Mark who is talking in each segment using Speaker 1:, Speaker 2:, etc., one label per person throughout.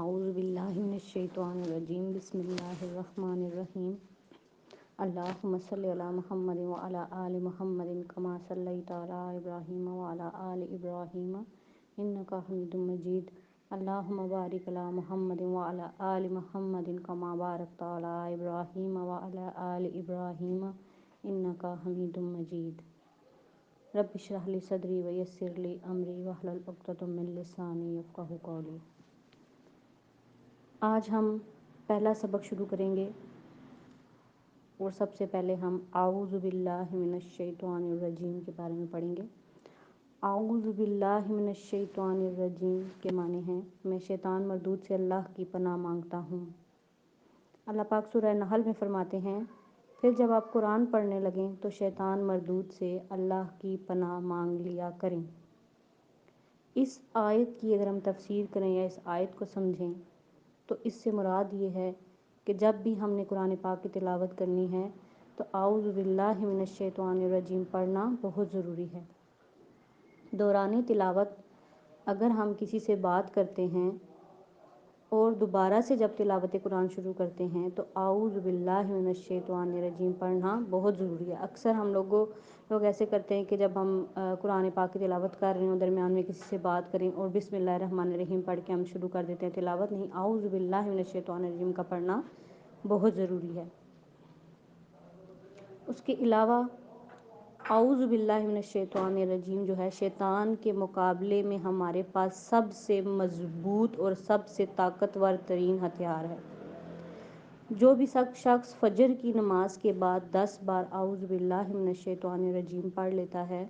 Speaker 1: اعوذ باللہ من الشیطان الرجیم بسم اللہ الرحمن الرحیم اللہم صلی علی محمد وعلی آل محمد کما صلیت علی ابراہیم وعلی آل ابراہیم انک حمید مجید اللہم بارک علی محمد وعلی آل محمد کما بارکت علی ابراہیم وعلی آل ابراہیم انک حمید مجید رب اشرح لی صدری ویسر لی امری واحلل عقدۃ من لسانی یفقہوا قولی۔ آج ہم پہلا سبق شروع کریں گے اور سب سے پہلے ہم اعوذ باللہ من الشیطان الرجیم کے بارے میں پڑھیں گے۔ اعوذ باللہ من الشیطان الرجیم کے معنی ہیں میں شیطان مردود سے اللہ کی پناہ مانگتا ہوں۔ اللہ پاک سورہ نحل میں فرماتے ہیں پھر جب آپ قرآن پڑھنے لگیں تو شیطان مردود سے اللہ کی پناہ مانگ لیا کریں۔ اس آیت کی اگر ہم تفسیر کریں یا اس آیت کو سمجھیں تو اس سے مراد یہ ہے کہ جب بھی ہم نے قرآن پاک کی تلاوت کرنی ہے تو اعوذ باللہ من الشیطان الرجیم پڑھنا بہت ضروری ہے۔ دوران تلاوت اگر ہم کسی سے بات کرتے ہیں اور دوبارہ سے جب تلاوت قرآن شروع کرتے ہیں تو اعوذ باللہ من الشیطان الرجیم پڑھنا بہت ضروری ہے۔ اکثر ہم لوگ ایسے کرتے ہیں کہ جب ہم قرآن پاک کی تلاوت کر رہے ہوں درمیان میں کسی سے بات کریں اور بسم اللہ الرحمن الرحیم پڑھ کے ہم شروع کر دیتے ہیں تلاوت، نہیں، اعوذ باللہ من الشیطان الرجیم کا پڑھنا بہت ضروری ہے۔ اس کے علاوہ اعوذ باللہ من الشیطان الرجیم جو ہے شیطان کے مقابلے میں ہمارے پاس سب سے مضبوط اور سب سے طاقتور ترین ہتھیار ہے۔ جو بھی شخص فجر کی نماز کے بعد 10 بار اعوذ باللہ من الشیطان الرجیم پڑھ لیتا ہے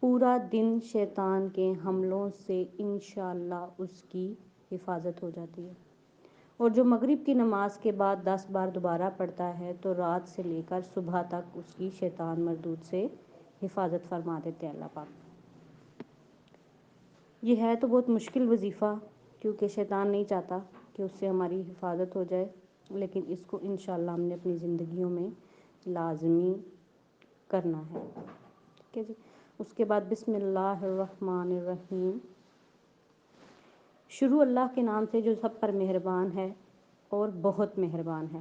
Speaker 1: پورا دن شیطان کے حملوں سے انشاءاللہ اس کی حفاظت ہو جاتی ہے، اور جو مغرب کی نماز کے بعد 10 بار دوبارہ پڑھتا ہے تو رات سے لے کر صبح تک اس کی شیطان مردود سے حفاظت فرما دیتے ہیں اللہ پاک۔ یہ ہے تو بہت مشکل وظیفہ کیونکہ شیطان نہیں چاہتا کہ اس سے ہماری حفاظت ہو جائے، لیکن اس کو انشاءاللہ ہم نے اپنی زندگیوں میں لازمی کرنا ہے۔ ٹھیک ہے جی۔ اس کے بعد بسم اللہ الرحمن الرحیم، شروع اللہ کے نام سے جو سب پر مہربان ہے اور بہت مہربان ہے۔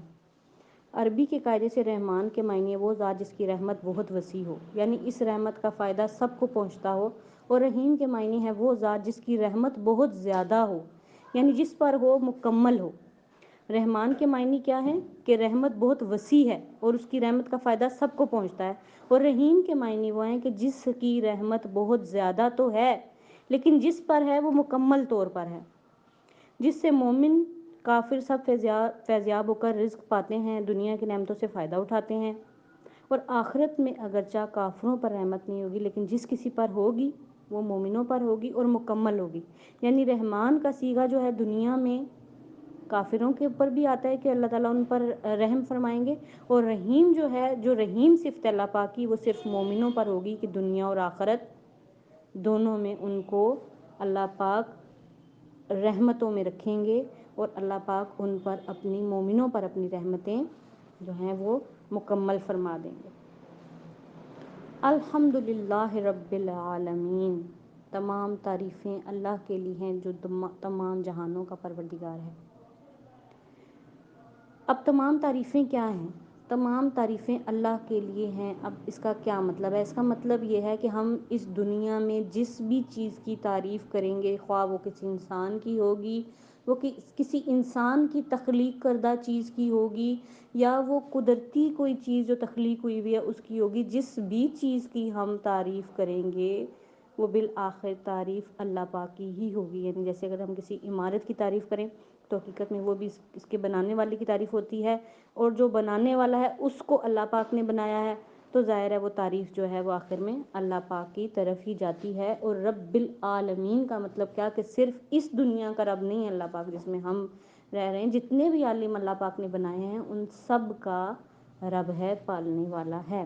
Speaker 1: عربی کے قاعدے سے رحمان کے معنی وہ ذات جس کی رحمت بہت وسیع ہو، یعنی اس رحمت کا فائدہ سب کو پہنچتا ہو، اور رحیم کے معنی ہے وہ ذات جس کی رحمت بہت زیادہ ہو، یعنی جس پر وہ مکمل ہو۔ رحمان کے معنی کیا ہے کہ رحمت بہت وسیع ہے اور اس کی رحمت کا فائدہ سب کو پہنچتا ہے، اور رحیم کے معنی وہ ہیں کہ جس کی رحمت بہت زیادہ تو ہے لیکن جس پر ہے وہ مکمل طور پر ہے، جس سے مومن کافر سب فیضیاب ہو کر رزق پاتے ہیں، دنیا کی نعمتوں سے فائدہ اٹھاتے ہیں، اور آخرت میں اگرچہ کافروں پر رحمت نہیں ہوگی لیکن جس کسی پر ہوگی وہ مومنوں پر ہوگی اور مکمل ہوگی۔ یعنی رحمان کا صیغہ جو ہے دنیا میں کافروں کے اوپر بھی آتا ہے کہ اللہ تعالیٰ ان پر رحم فرمائیں گے، اور رحیم جو ہے جو رحیم صفت اللہ پاک کی وہ صرف مومنوں پر ہوگی کہ دنیا اور آخرت دونوں میں ان کو اللہ پاک رحمتوں میں رکھیں گے، اور اللہ پاک ان پر اپنی مومنوں پر اپنی رحمتیں جو ہیں وہ مکمل فرما دیں گے۔ الحمدللہ رب العالمین، تمام تعریفیں اللہ کے لیے ہیں جو تمام جہانوں کا پروردگار ہے۔ اب تمام تعریفیں کیا ہیں؟ تمام تعریفیں اللہ کے لیے ہیں۔ اب اس کا کیا مطلب ہے؟ اس کا مطلب یہ ہے کہ ہم اس دنیا میں جس بھی چیز کی تعریف کریں گے، خواہ وہ کسی انسان کی ہوگی، وہ کسی انسان کی تخلیق کردہ چیز کی ہوگی، یا وہ قدرتی کوئی چیز جو تخلیق ہوئی ہوئی ہے اس کی ہوگی، جس بھی چیز کی ہم تعریف کریں گے وہ بالآخر تعریف اللہ پاک کی ہی ہوگی۔ یعنی جیسے اگر ہم کسی عمارت کی تعریف کریں تو حقیقت میں وہ بھی اس کے بنانے والے کی تعریف ہوتی ہے، اور جو بنانے والا ہے اس کو اللہ پاک نے بنایا ہے تو ظاہر ہے وہ تعریف جو ہے وہ آخر میں اللہ پاک کی طرف ہی جاتی ہے۔ اور رب العالمین کا مطلب کیا کہ صرف اس دنیا کا رب نہیں ہے اللہ پاک جس میں ہم رہ رہے ہیں، جتنے بھی عالم اللہ پاک نے بنائے ہیں ان سب کا رب ہے، پالنے والا ہے۔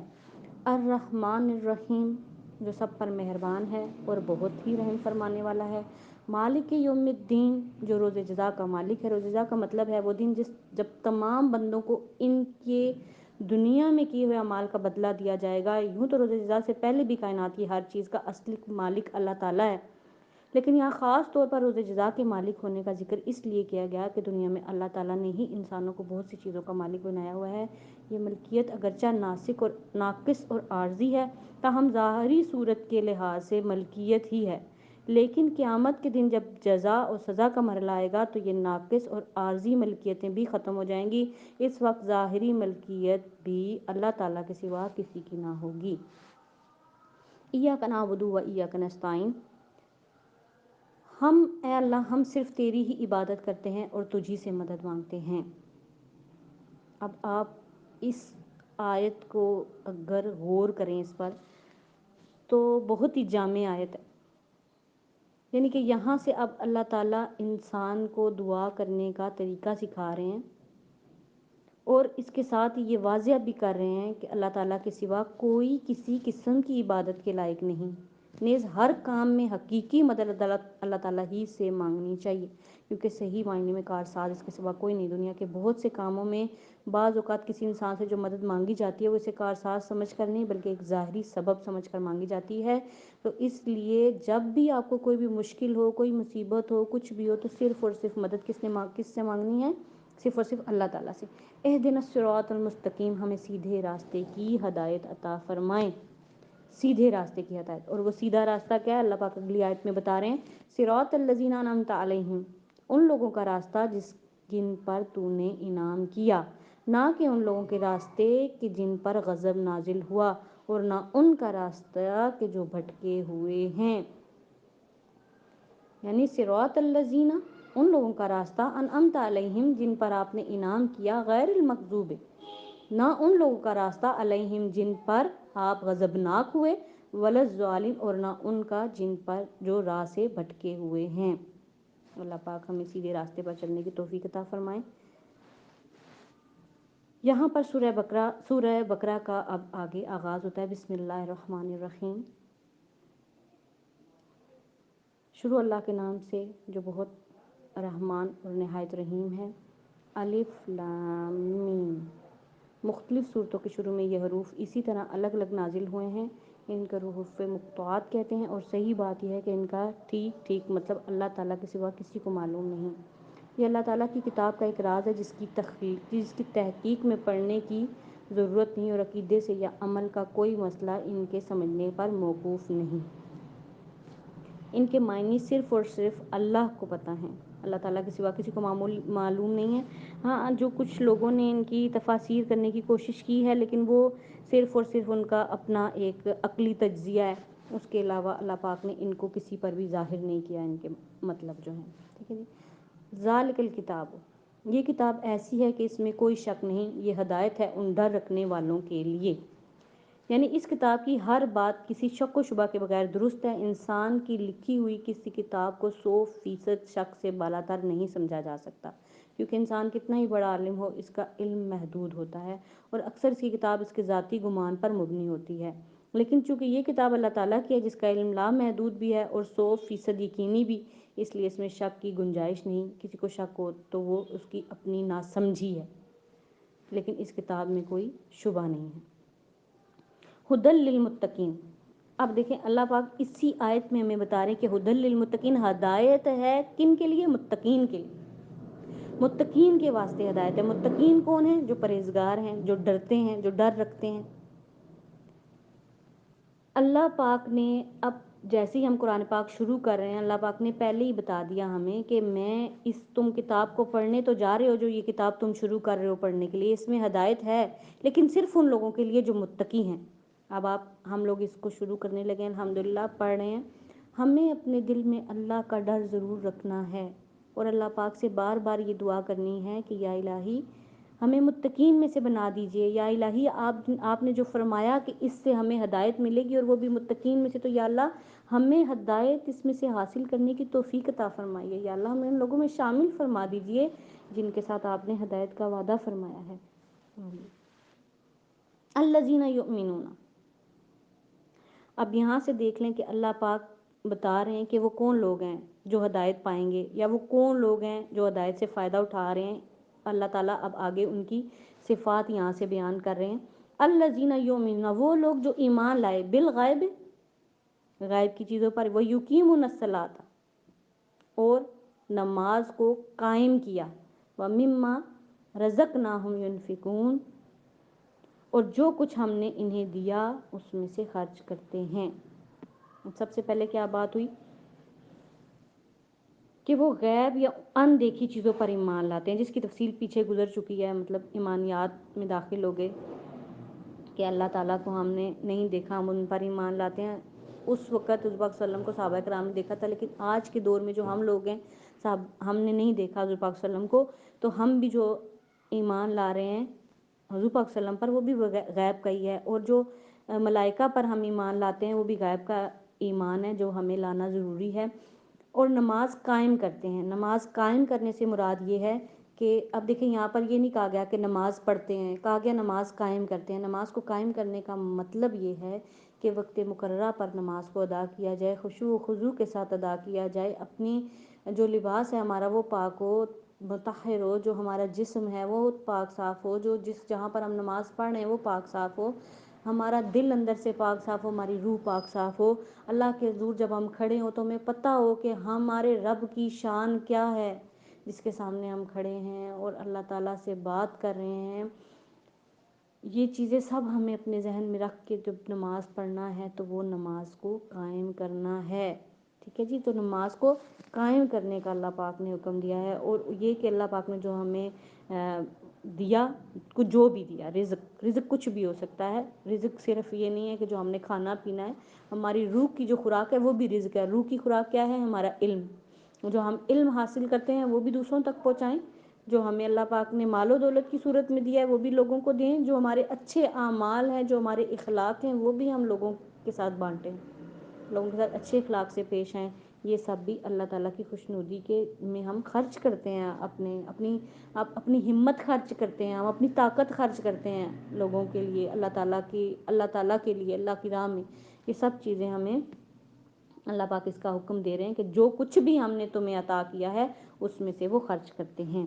Speaker 1: الرحمن الرحیم، جو سب پر مہربان ہے اور بہت ہی رحم فرمانے والا ہے۔ مالک یوم الدین، جو روز جزا کا مالک ہے۔ روز جزا کا مطلب ہے وہ دن جب تمام بندوں کو ان کے دنیا میں کیے ہوئے اعمال کا بدلہ دیا جائے گا۔ یوں تو روز جزا سے پہلے بھی کائنات کی ہر چیز کا اصلی مالک اللہ تعالیٰ ہے، لیکن یہاں خاص طور پر روز جزا کے مالک ہونے کا ذکر اس لیے کیا گیا کہ دنیا میں اللہ تعالیٰ نے ہی انسانوں کو بہت سی چیزوں کا مالک بنایا ہوا ہے۔ یہ ملکیت اگرچہ ناقص اور عارضی ہے، تاہم ظاہری صورت کے لحاظ سے ملکیت ہی ہے، لیکن قیامت کے دن جب جزا اور سزا کا مرحلہ آئے گا تو یہ ناقص اور عارضی ملکیتیں بھی ختم ہو جائیں گی۔ اس وقت ظاہری ملکیت بھی اللہ تعالیٰ کے سوا کسی کی نہ ہوگی۔ ایاک نعبد و ایاک نستعین، اے اللہ ہم صرف تیری ہی عبادت کرتے ہیں اور تجھی سے مدد مانگتے ہیں۔ اب آپ اس آیت کو اگر غور کریں اس پر تو بہت ہی جامع آیت ہے، یعنی کہ یہاں سے اب اللہ تعالیٰ انسان کو دعا کرنے کا طریقہ سکھا رہے ہیں اور اس کے ساتھ یہ واضح بھی کر رہے ہیں کہ اللہ تعالیٰ کے سوا کوئی کسی قسم کی عبادت کے لائق نہیں، نیز ہر کام میں حقیقی مدد اللہ تعالیٰ ہی سے مانگنی چاہیے، کیونکہ صحیح معنی میں کارساز اس کے سوا کوئی نہیں۔ دنیا کے بہت سے کاموں میں بعض اوقات کسی انسان سے جو مدد مانگی جاتی ہے وہ اسے کارساز سمجھ کر نہیں بلکہ ایک ظاہری سبب سمجھ کر مانگی جاتی ہے۔ تو اس لیے جب بھی آپ کو کوئی بھی مشکل ہو، کوئی مصیبت ہو، کچھ بھی ہو، تو صرف اور صرف مدد کس سے مانگنی ہے؟ صرف اور صرف اللہ تعالیٰ سے۔ اہدنا الصراط المستقیم، ہمیں سیدھے راستے کی ہدایت عطا فرمائیں، سیدھے راستے کی ہدایت۔ اور وہ سیدھا راستہ کیا ہے؟ اللہ پاک اگلی آیت میں بتا رہے ہیں، صراط الذین انعمت علیہم، ان لوگوں کا راستہ جن پر تو نے انعام کیا، نہ کہ ان لوگوں کے راستے کہ جن پر غضب نازل ہوا، اور نہ ان کا راستہ کہ جو بھٹکے ہوئے ہیں۔ یعنی صراط الذین، ان لوگوں کا راستہ، انعمت علیہم، جن پر آپ نے انعام کیا، غیر المغضوب، نہ ان لوگوں کا راستہ، علیہم، جن پر آپ غضبناک ہوئے، ولا الضالین، اور نہ ان کا جن پر جو راہ سے بھٹکے ہوئے ہیں۔ اللہ پاک ہمیں سیدھے راستے پر چلنے کی توفیق عطا فرمائے۔ یہاں پر سورہ بقرہ کا اب آگے آغاز ہوتا ہے۔ بسم اللہ الرحمن الرحیم، شروع اللہ کے نام سے جو بہت رحمان اور نہایت رحیم ہے۔ الف لام میم، مختلف صورتوں کے شروع میں یہ حروف اسی طرح الگ الگ نازل ہوئے ہیں، ان کا حروف مقطوعات کہتے ہیں، اور صحیح بات یہ ہے کہ ان کا ٹھیک مطلب اللہ تعالیٰ کے سوا کسی کو معلوم نہیں۔ یہ اللہ تعالیٰ کی کتاب کا ایک راز ہے جس کی تحقیق میں پڑھنے کی ضرورت نہیں، اور عقیدے سے یا عمل کا کوئی مسئلہ ان کے سمجھنے پر موقوف نہیں۔ ان کے معنی صرف اور صرف اللہ کو پتہ ہیں، اللہ تعالیٰ کے سوا کسی کو معلوم نہیں ہے۔ ہاں، جو کچھ لوگوں نے ان کی تفاسیر کرنے کی کوشش کی ہے، لیکن وہ صرف اور صرف ان کا اپنا ایک عقلی تجزیہ ہے، اس کے علاوہ اللہ پاک نے ان کو کسی پر بھی ظاہر نہیں کیا ان کے مطلب جو ہیں۔ ٹھیک ہے جی۔ ذالک الکتاب، یہ کتاب ایسی ہے کہ اس میں کوئی شک نہیں، یہ ہدایت ہے ان ڈر رکھنے والوں کے لیے۔ یعنی اس کتاب کی ہر بات کسی شک و شبہ کے بغیر درست ہے۔ انسان کی لکھی ہوئی کسی کتاب کو 100% شک سے بالاتر نہیں سمجھا جا سکتا، کیونکہ انسان کتنا ہی بڑا عالم ہو، اس کا علم محدود ہوتا ہے، اور اکثر اس کی کتاب اس کے ذاتی گمان پر مبنی ہوتی ہے۔ لیکن چونکہ یہ کتاب اللہ تعالیٰ کی ہے جس کا علم لامحدود بھی ہے اور 100% یقینی بھی، اس لیے اس میں شک کی گنجائش نہیں۔ کسی کو شک ہو تو وہ اس کی اپنی ناسمجھی ہے، لیکن اس کتاب میں کوئی شبہ نہیں ہے۔ ہدی للمتقین، اب دیکھیں اللہ پاک اسی آیت میں ہمیں بتا رہے ہیں کہ ہدی للمتقین، ہدایت ہے کن کے لیے؟ متقین کے لیے، متقین کے واسطے ہدایت ہے۔ متقین کون ہیں؟ جو پرہیزگار ہیں، جو ڈرتے ہیں، جو ڈر رکھتے ہیں۔ اللہ پاک نے اب جیسے ہی ہم قرآن پاک شروع کر رہے ہیں، اللہ پاک نے پہلے ہی بتا دیا ہمیں کہ میں تم کتاب کو پڑھنے تو جا رہے ہو، جو یہ کتاب تم شروع کر رہے ہو پڑھنے کے لیے، اس میں ہدایت ہے، لیکن صرف ان لوگوں کے لیے جو متقی ہیں۔ اب ہم لوگ اس کو شروع کرنے لگے ہیں، الحمدللہ پڑھ رہے ہیں۔ ہمیں اپنے دل میں اللہ کا ڈر ضرور رکھنا ہے، اور اللہ پاک سے بار بار یہ دعا کرنی ہے کہ یا الہی ہمیں متقین میں سے بنا دیجئے، یا الہی آپ نے جو فرمایا کہ اس سے ہمیں ہدایت ملے گی اور وہ بھی متقین میں سے، تو یا اللہ ہمیں ہدایت اس میں سے حاصل کرنے کی توفیق عطا فرمائیے، یا اللہ ہمیں ان لوگوں میں شامل فرما دیجئے جن کے ساتھ آپ نے ہدایت کا وعدہ فرمایا ہے۔ الذین یؤمنون، اب یہاں سے دیکھ لیں کہ اللہ پاک بتا رہے ہیں کہ وہ کون لوگ ہیں جو ہدایت پائیں گے، یا وہ کون لوگ ہیں جو ہدایت سے فائدہ اٹھا رہے ہیں۔ اللہ تعالیٰ اب آگے ان کی صفات یہاں سے بیان کر رہے ہیں۔ الذین یؤمنون، وہ لوگ جو ایمان لائے، بالغیب، غائب کی چیزوں پر، وہ یقیمون الصلاۃ، اور نماز کو قائم کیا، وَمِمَّا رَزَقْنَاهُمْ يُنْفِقُونَ، اور جو کچھ ہم نے انہیں دیا اس میں سے خرچ کرتے ہیں۔ سب سے پہلے کیا بات ہوئی کہ وہ غیب یا ان دیکھی چیزوں پر ایمان لاتے ہیں، جس کی تفصیل پیچھے گزر چکی ہے، مطلب ایمانیات میں داخل ہو گئے کہ اللہ تعالیٰ کو ہم نے نہیں دیکھا، ہم ان پر ایمان لاتے ہیں۔ اس وقت حضور پاک صلی اللہ علیہ وسلم کو صحابہ کرام نے دیکھا تھا، لیکن آج کے دور میں جو ہم لوگ ہیں ہم نے نہیں دیکھا حضور پاک صلی اللہ علیہ وسلم کو، تو ہم بھی جو ایمان لا رہے ہیں حضور پاک صلی اللہ علیہ وسلم پر، وہ بھی غیب کا ہی ہے، اور جو ملائکہ پر ہم ایمان لاتے ہیں وہ بھی غیب کا ایمان ہے جو ہمیں لانا ضروری ہے۔ اور نماز قائم کرتے ہیں، نماز قائم کرنے سے مراد یہ ہے کہ اب دیکھیں یہاں پر یہ نہیں کہا گیا کہ نماز پڑھتے ہیں، کہا گیا نماز قائم کرتے ہیں۔ نماز کو قائم کرنے کا مطلب یہ ہے کہ وقت مقررہ پر نماز کو ادا کیا جائے، خشوع و خضوع کے ساتھ ادا کیا جائے، اپنی جو لباس ہے ہمارا وہ پاک ہو، مطہر ہو، جو ہمارا جسم ہے وہ پاک صاف ہو، جو جہاں پر ہم نماز پڑھ رہے ہیں وہ پاک صاف ہو، ہمارا دل اندر سے پاک صاف ہو، ہماری روح پاک صاف ہو، اللہ کے حضور جب ہم کھڑے ہوں تو ہمیں پتہ ہو کہ ہمارے رب کی شان کیا ہے جس کے سامنے ہم کھڑے ہیں اور اللہ تعالیٰ سے بات کر رہے ہیں۔ یہ چیزیں سب ہمیں اپنے ذہن میں رکھ کے جب نماز پڑھنا ہے تو وہ نماز کو قائم کرنا ہے، ٹھیک ہے جی۔ تو نماز کو قائم کرنے کا اللہ پاک نے حکم دیا ہے، اور یہ کہ اللہ پاک نے جو ہمیں دیا، کچھ جو بھی دیا، رزق کچھ بھی ہو سکتا ہے، رزق صرف یہ نہیں ہے کہ جو ہم نے کھانا پینا ہے، ہماری روح کی جو خوراک ہے وہ بھی رزق ہے۔ روح کی خوراک کیا ہے؟ ہمارا علم، جو ہم علم حاصل کرتے ہیں وہ بھی دوسروں تک پہنچائیں، جو ہمیں اللہ پاک نے مال و دولت کی صورت میں دیا ہے وہ بھی لوگوں کو دیں، جو ہمارے اچھے اعمال ہیں، جو ہمارے اخلاق ہیں وہ بھی ہم لوگوں کے ساتھ بانٹیں، لوگوں کے ساتھ اچھے اخلاق سے پیش آئیں۔ یہ سب بھی اللہ تعالیٰ کی خوشنودی کے میں ہم خرچ کرتے ہیں، اپنی ہمت خرچ کرتے ہیں، ہم اپنی طاقت خرچ کرتے ہیں لوگوں کے لیے، اللہ تعالیٰ کے لیے، اللہ کی راہ میں۔ یہ سب چیزیں ہمیں اللہ پاک اس کا حکم دے رہے ہیں کہ جو کچھ بھی ہم نے تمہیں عطا کیا ہے اس میں سے وہ خرچ کرتے ہیں۔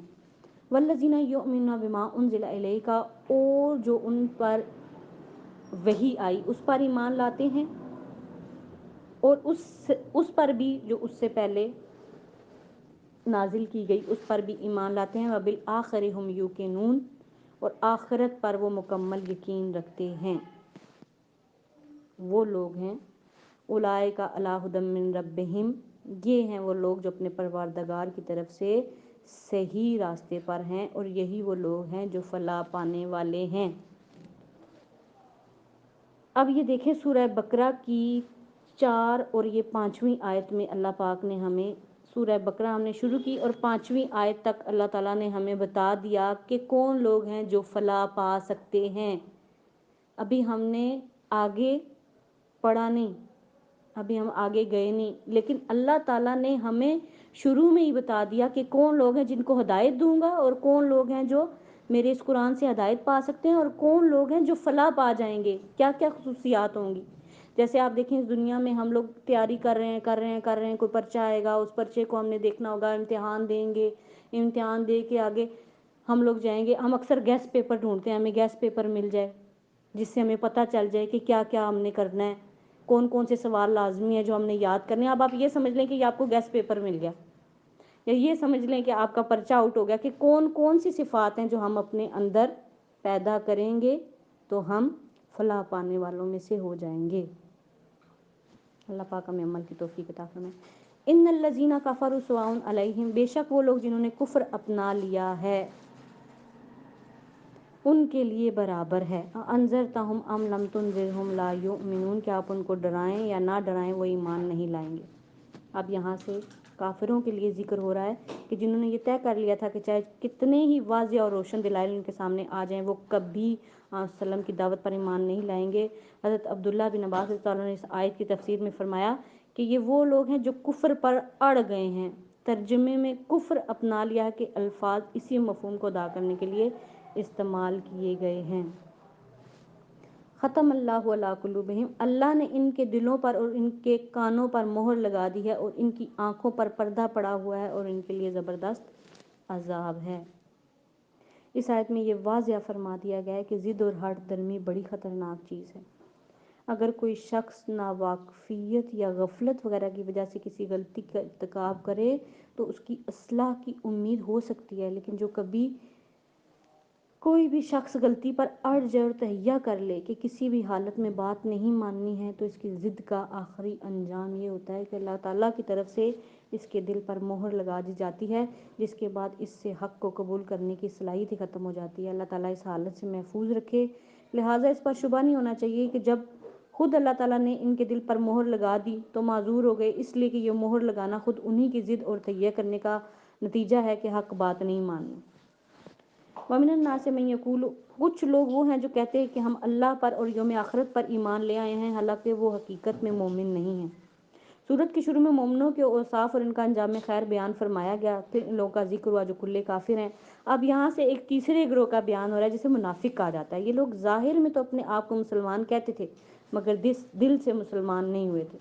Speaker 1: والذین یؤمنون بما انزل الیک، اور جو ان پر وحی آئی اس پر ایمان لاتے ہیں، اور اس پر بھی جو اس سے پہلے نازل کی گئی اس پر بھی ایمان لاتے ہیں، وبالآخر ہم یوقنون، اور آخرت پر وہ مکمل یقین رکھتے ہیں۔ وہ لوگ ہیں اولئک علی ھدی من ربہم، یہ ہیں وہ لوگ جو اپنے پروردگار کی طرف سے صحیح راستے پر ہیں، اور یہی وہ لوگ ہیں جو فلاح پانے والے ہیں۔ اب یہ دیکھیں سورہ بقرہ کی 4 اور یہ 5ویں آیت میں اللہ پاک نے ہمیں، سورہ بقرہ ہم نے شروع کی اور 5ویں آیت تک اللہ تعالیٰ نے ہمیں بتا دیا کہ کون لوگ ہیں جو فلاح پا سکتے ہیں۔ ابھی ہم نے آگے پڑھا نہیں، ابھی ہم آگے گئے نہیں، لیکن اللہ تعالیٰ نے ہمیں شروع میں ہی بتا دیا کہ کون لوگ ہیں جن کو ہدایت دوں گا، اور کون لوگ ہیں جو میرے اس قرآن سے ہدایت پا سکتے ہیں، اور کون لوگ ہیں جو فلاح پا جائیں گے، کیا کیا خصوصیات ہوں گی۔ جیسے آپ دیکھیں اس دنیا میں ہم لوگ تیاری کر رہے ہیں، کوئی پرچہ آئے گا، اس پرچے کو ہم نے دیکھنا ہوگا، امتحان دیں گے، امتحان دے کے آگے ہم لوگ جائیں گے۔ ہم اکثر گیس پیپر ڈھونڈتے ہیں، ہمیں گیس پیپر مل جائے جس سے ہمیں پتہ چل جائے کہ کیا کیا ہم نے کرنا ہے، کون کون سے سوال لازمی ہے جو ہم نے یاد کرنے ہیں۔ اب آپ یہ سمجھ لیں کہ یہ آپ کو گیس پیپر مل گیا، یا یہ سمجھ لیں کہ آپ کا پرچہ آؤٹ ہو گیا کہ کون کون سی صفات ہیں جو ہم اپنے اندر پیدا کریں گے تو ہم فلاح پانے والوں میں سے ہو جائیں گے۔ اللہ پاک ہمیں عمل کی توفیق عطا فرمائے۔ ان الذین کفروا سواء علیہم، بے شک وہ لوگ جنہوں نے کفر اپنا لیا ہے ان کے لیے برابر ہے، انذرتہم ام لم تنذرہم لا یؤمنون، کیا آپ ان کو ڈرائیں یا نہ ڈرائیں وہ ایمان نہیں لائیں گے۔ اب یہاں سے کافروں کے لیے ذکر ہو رہا ہے کہ جنہوں نے یہ طے کر لیا تھا کہ چاہے کتنے ہی واضح اور روشن دلائل ان کے سامنے آ جائیں وہ کبھی وسلم کی دعوت پر ایمان نہیں لائیں گے۔ حضرت عبداللہ بن عباس رضی اللہ عنہ نے اس آیت کی تفسیر میں فرمایا کہ یہ وہ لوگ ہیں جو کفر پر اڑ گئے ہیں، ترجمے میں کفر اپنا لیا ہے کہ الفاظ اسی مفہوم کو ادا کرنے کے لیے استعمال کیے گئے ہیں۔ ختم اللہ علی قلوبہم، اللہ نے ان کے دلوں پر اور ان کے کانوں پر مہر لگا دی ہے، اور ان کی آنکھوں پر پردہ پڑا ہوا ہے، اور ان کے لیے زبردست عذاب ہے۔ اس آیت میں یہ واضح فرما دیا گیا ہے کہ ضد اور ہٹ درمی بڑی خطرناک چیز ہے۔ اگر کوئی شخص ناواقفیت یا غفلت وغیرہ کی وجہ سے کسی غلطی کا ارتکاب کرے تو اس کی اصلاح کی امید ہو سکتی ہے، لیکن جو کبھی کوئی بھی شخص غلطی پر اڑ جائے اور تہیہ کر لے کہ کسی بھی حالت میں بات نہیں ماننی ہے، تو اس کی ضد کا آخری انجام یہ ہوتا ہے کہ اللہ تعالیٰ کی طرف سے اس کے دل پر مہر لگا دی جاتی ہے، جس کے بعد اس سے حق کو قبول کرنے کی صلاحیت ہی ختم ہو جاتی ہے۔ اللہ تعالیٰ اس حالت سے محفوظ رکھے۔ لہٰذا اس پر شبہ نہیں ہونا چاہیے کہ جب خود اللہ تعالیٰ نے ان کے دل پر مہر لگا دی تو معذور ہو گئے، اس لیے کہ یہ مہر لگانا خود انہی کی ضد اور تہیہ کرنے کا نتیجہ ہے کہ حق بات نہیں ماننی۔ وَمِنَ النَّاسِ مَن يَقُولُ، کچھ لوگ وہ ہیں جو کہتے ہیں کہ ہم اللہ پر اور یوم آخرت پر ایمان لے آئے ہیں، حالانکہ وہ حقیقت میں مومن نہیں ہیں۔ سورت کے شروع میں مومنوں کے اوصاف اور ان کا انجام خیر بیان فرمایا گیا، پھر ان لوگوں کا ذکر ہوا جو کلے کافر ہیں۔ اب یہاں سے ایک تیسرے گروہ کا بیان ہو رہا ہے جسے منافق کہا جاتا ہے۔ یہ لوگ ظاہر میں تو اپنے آپ کو مسلمان کہتے تھے مگر دل سے مسلمان نہیں ہوئے تھے۔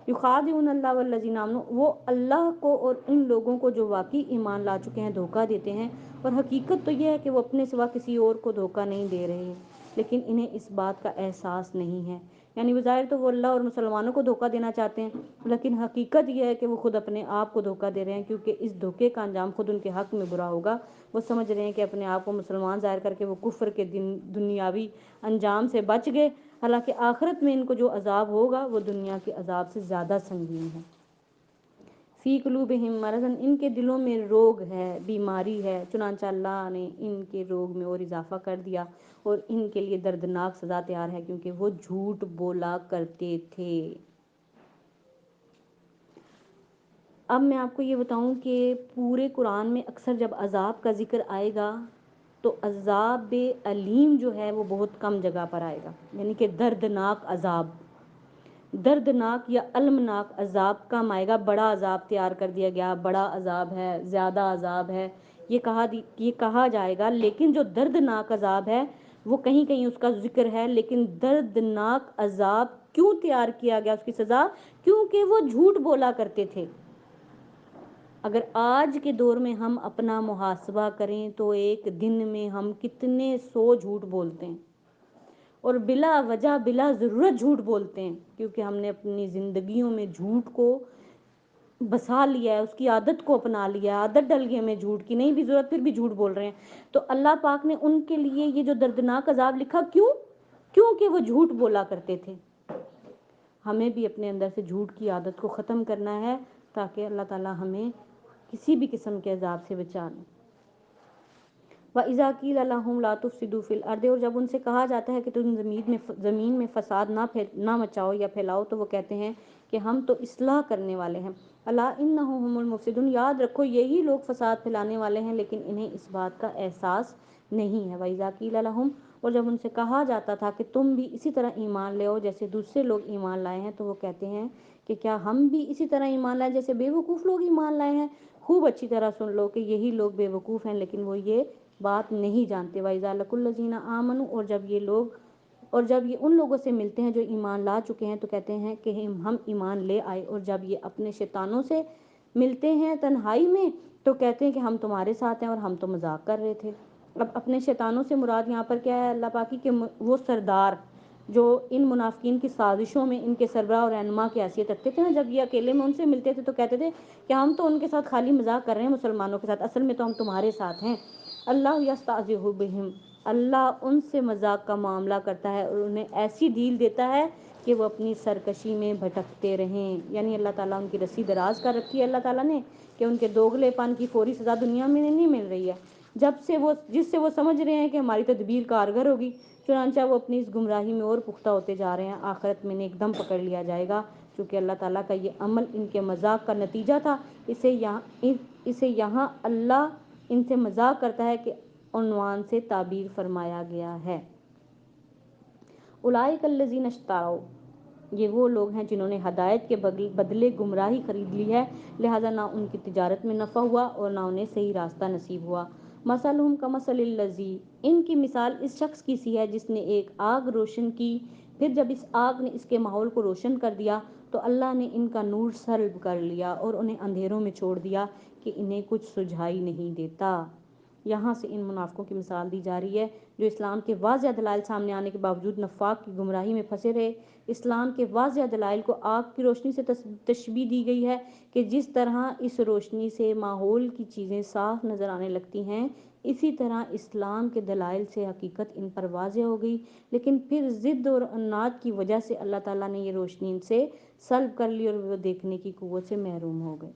Speaker 1: یخادعون اللہ والذین آمنوا، وہ اللہ کو اور ان لوگوں کو جو واقعی ایمان لا چکے ہیں دھوکہ دیتے ہیں، اور حقیقت تو یہ ہے کہ وہ اپنے سوا کسی اور کو دھوکہ نہیں دے رہے ہیں، لیکن انہیں اس بات کا احساس نہیں ہے۔ یعنی بظاہر تو وہ اللہ اور مسلمانوں کو دھوکہ دینا چاہتے ہیں، لیکن حقیقت یہ ہے کہ وہ خود اپنے آپ کو دھوکہ دے رہے ہیں، کیونکہ اس دھوکے کا انجام خود ان کے حق میں برا ہوگا۔ وہ سمجھ رہے ہیں کہ اپنے آپ کو مسلمان ظاہر کر کے وہ کفر کے دنیاوی انجام سے بچ گئے، حالانکہ آخرت میں ان کو جو عذاب ہوگا وہ دنیا کے عذاب سے زیادہ سنگین ہے۔ فی قلوبہم مرض، ان کے دلوں میں روگ ہے، بیماری ہے، چنانچہ اللہ نے ان کے روگ میں اور اضافہ کر دیا اور ان کے لیے دردناک سزا تیار ہے، کیونکہ وہ جھوٹ بولا کرتے تھے۔ اب میں آپ کو یہ بتاؤں کہ پورے قرآن میں اکثر جب عذاب کا ذکر آئے گا تو عذاب علیم جو ہے وہ بہت کم جگہ پر آئے گا، یعنی کہ دردناک عذاب، دردناک یا المناک عذاب کم آئے گا۔ بڑا عذاب تیار کر دیا گیا، بڑا عذاب ہے، زیادہ عذاب ہے، یہ کہا جائے گا، لیکن جو دردناک عذاب ہے وہ کہیں کہیں اس کا ذکر ہے۔ لیکن دردناک عذاب کیوں تیار کیا گیا، اس کی سزا، کیونکہ وہ جھوٹ بولا کرتے تھے۔ اگر آج کے دور میں ہم اپنا محاسبہ کریں تو ایک دن میں ہم کتنے سو جھوٹ بولتے ہیں، اور بلا وجہ بلا ضرورت جھوٹ بولتے ہیں، کیونکہ ہم نے اپنی زندگیوں میں جھوٹ کو بسا لیا ہے، اس کی عادت کو اپنا لیا ہے، عادت ڈل گئی ہمیں جھوٹ کی، نہیں بھی ضرورت پھر بھی جھوٹ بول رہے ہیں۔ تو اللہ پاک نے ان کے لیے یہ جو دردناک عذاب لکھا، کیونکہ وہ جھوٹ بولا کرتے تھے۔ ہمیں بھی اپنے اندر سے جھوٹ کی عادت کو ختم کرنا ہے تاکہ اللہ تعالی ہمیں کسی بھی قسم کے عذاب سے بچا لیں۔ وَإِذَا قِيلَ لَهُمْ لَا تُفْسِدُوا فِي الْأَرْضِ، اور جب ان سے کہا جاتا ہے کہ تم زمین میں فساد نہ مچاؤ یا پھیلاؤ، تو وہ کہتے ہیں کہ ہم تو اصلاح کرنے والے ہیں۔ الا انہم ھم المفسدون، یاد رکھو یہی لوگ فساد پھیلانے والے ہیں، لیکن انہیں اس بات کا احساس نہیں ہے۔ وَإِذَا قِيلَ لَهُمْ، اور جب ان سے کہا جاتا تھا کہ تم بھی اسی طرح ایمان لے آؤ جیسے دوسرے لوگ ایمان لائے ہیں، تو وہ کہتے ہیں کہ کیا ہم بھی اسی طرح ایمان لائیں جیسے بے وقوف لوگ ایمان لائے ہیں۔ خوب اچھی طرح سن لو کہ یہی لوگ بے وقوف ہیں، لیکن وہ یہ بات نہیں جانتے۔ وَإِذَا لَقُوا الَّذِينَ آمَنُوا، اور جب یہ ان لوگوں سے ملتے ہیں جو ایمان لا چکے ہیں تو کہتے ہیں کہ ہم ایمان لے آئے، اور جب یہ اپنے شیطانوں سے ملتے ہیں تنہائی میں تو کہتے ہیں کہ ہم تمہارے ساتھ ہیں اور ہم تو مذاق کر رہے تھے۔ اب اپنے شیطانوں سے مراد یہاں پر کیا ہے؟ اللہ پاکی کہ وہ سردار جو ان منافقین کی سازشوں میں ان کے سربراہ اور رہنما کی حیثیت رکھتے تھے نا، جب یہ اکیلے میں ان سے ملتے تھے تو کہتے تھے کہ ہم تو ان کے ساتھ خالی مذاق کر رہے ہیں مسلمانوں کے ساتھ، اصل میں تو ہم تمہارے ساتھ ہیں۔ اللہ یستہزئ بہم، اللہ ان سے مذاق کا معاملہ کرتا ہے اور انہیں ایسی ڈھیل دیتا ہے کہ وہ اپنی سرکشی میں بھٹکتے رہیں۔ یعنی اللہ تعالیٰ ان کی رسی دراز کر رکھی ہے اللہ تعالیٰ نے کہ ان کے دوغلے پن کی فوری سزا دنیا میں نہیں مل رہی ہے، جس سے وہ سمجھ رہے ہیں کہ ہماری تدبیر کارگر ہوگی، چنانچہ وہ اپنی اس گمراہی میں اور پختہ ہوتے جا رہے ہیں۔ آخرت میں انہیں ایک دم پکڑ لیا جائے گا، چونکہ اللہ تعالیٰ کا یہ عمل ان کے مذاق کا نتیجہ تھا۔ اسے یہاں اللہ ان سے مذاق کرتا ہے کہ عنوان سے تعبیر فرمایا گیا ہے۔ اولئک الذین اشتروا، یہ وہ لوگ ہیں جنہوں نے ہدایت کے بدلے گمراہی خرید لی ہے، لہذا نہ ان کی تجارت میں نفع ہوا اور نہ انہیں صحیح راستہ نصیب ہوا۔ مثلہم کمثل الذی، ان کی مثال اس شخص کی سی ہے جس نے ایک آگ روشن کی، پھر جب اس آگ نے اس کے ماحول کو روشن کر دیا تو اللہ نے ان کا نور سلب کر لیا اور انہیں اندھیروں میں چھوڑ دیا کہ انہیں کچھ سجھائی نہیں دیتا۔ یہاں سے ان منافقوں کی مثال دی جا رہی ہے جو اسلام کے واضح دلائل سامنے آنے کے باوجود نفاق کی گمراہی میں پھنسے رہے۔ اسلام کے واضح دلائل کو آگ کی روشنی سے تشبیہ دی گئی ہے کہ جس طرح اس روشنی سے ماحول کی چیزیں صاف نظر آنے لگتی ہیں، اسی طرح اسلام کے دلائل سے حقیقت ان پر واضح ہو گئی، لیکن پھر ضد اور عناد کی وجہ سے اللہ تعالیٰ نے یہ روشنی ان سے سلب کر لی اور وہ دیکھنے کی قوت سے محروم ہو گئے۔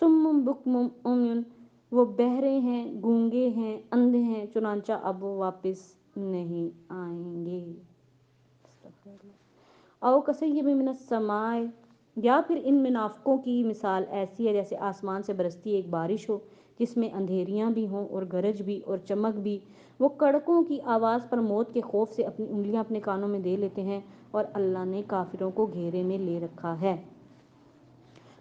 Speaker 1: سم بکم عمیٌ، وہ بہرے ہیں، گونگے ہیں، اندھے ہیں، چنانچہ اب وہ واپس نہیں آئیں گے۔ او کصیب من السماء، یا پھر ان منافقوں کی مثال ایسی ہے جیسے آسمان سے برستی ایک بارش ہو جس میں اندھیریاں بھی ہوں اور گرج بھی اور چمک بھی۔ وہ کڑکوں کی آواز پر موت کے خوف سے اپنی انگلیاں اپنے کانوں میں دے لیتے ہیں، اور اللہ نے کافروں کو گھیرے میں لے رکھا ہے۔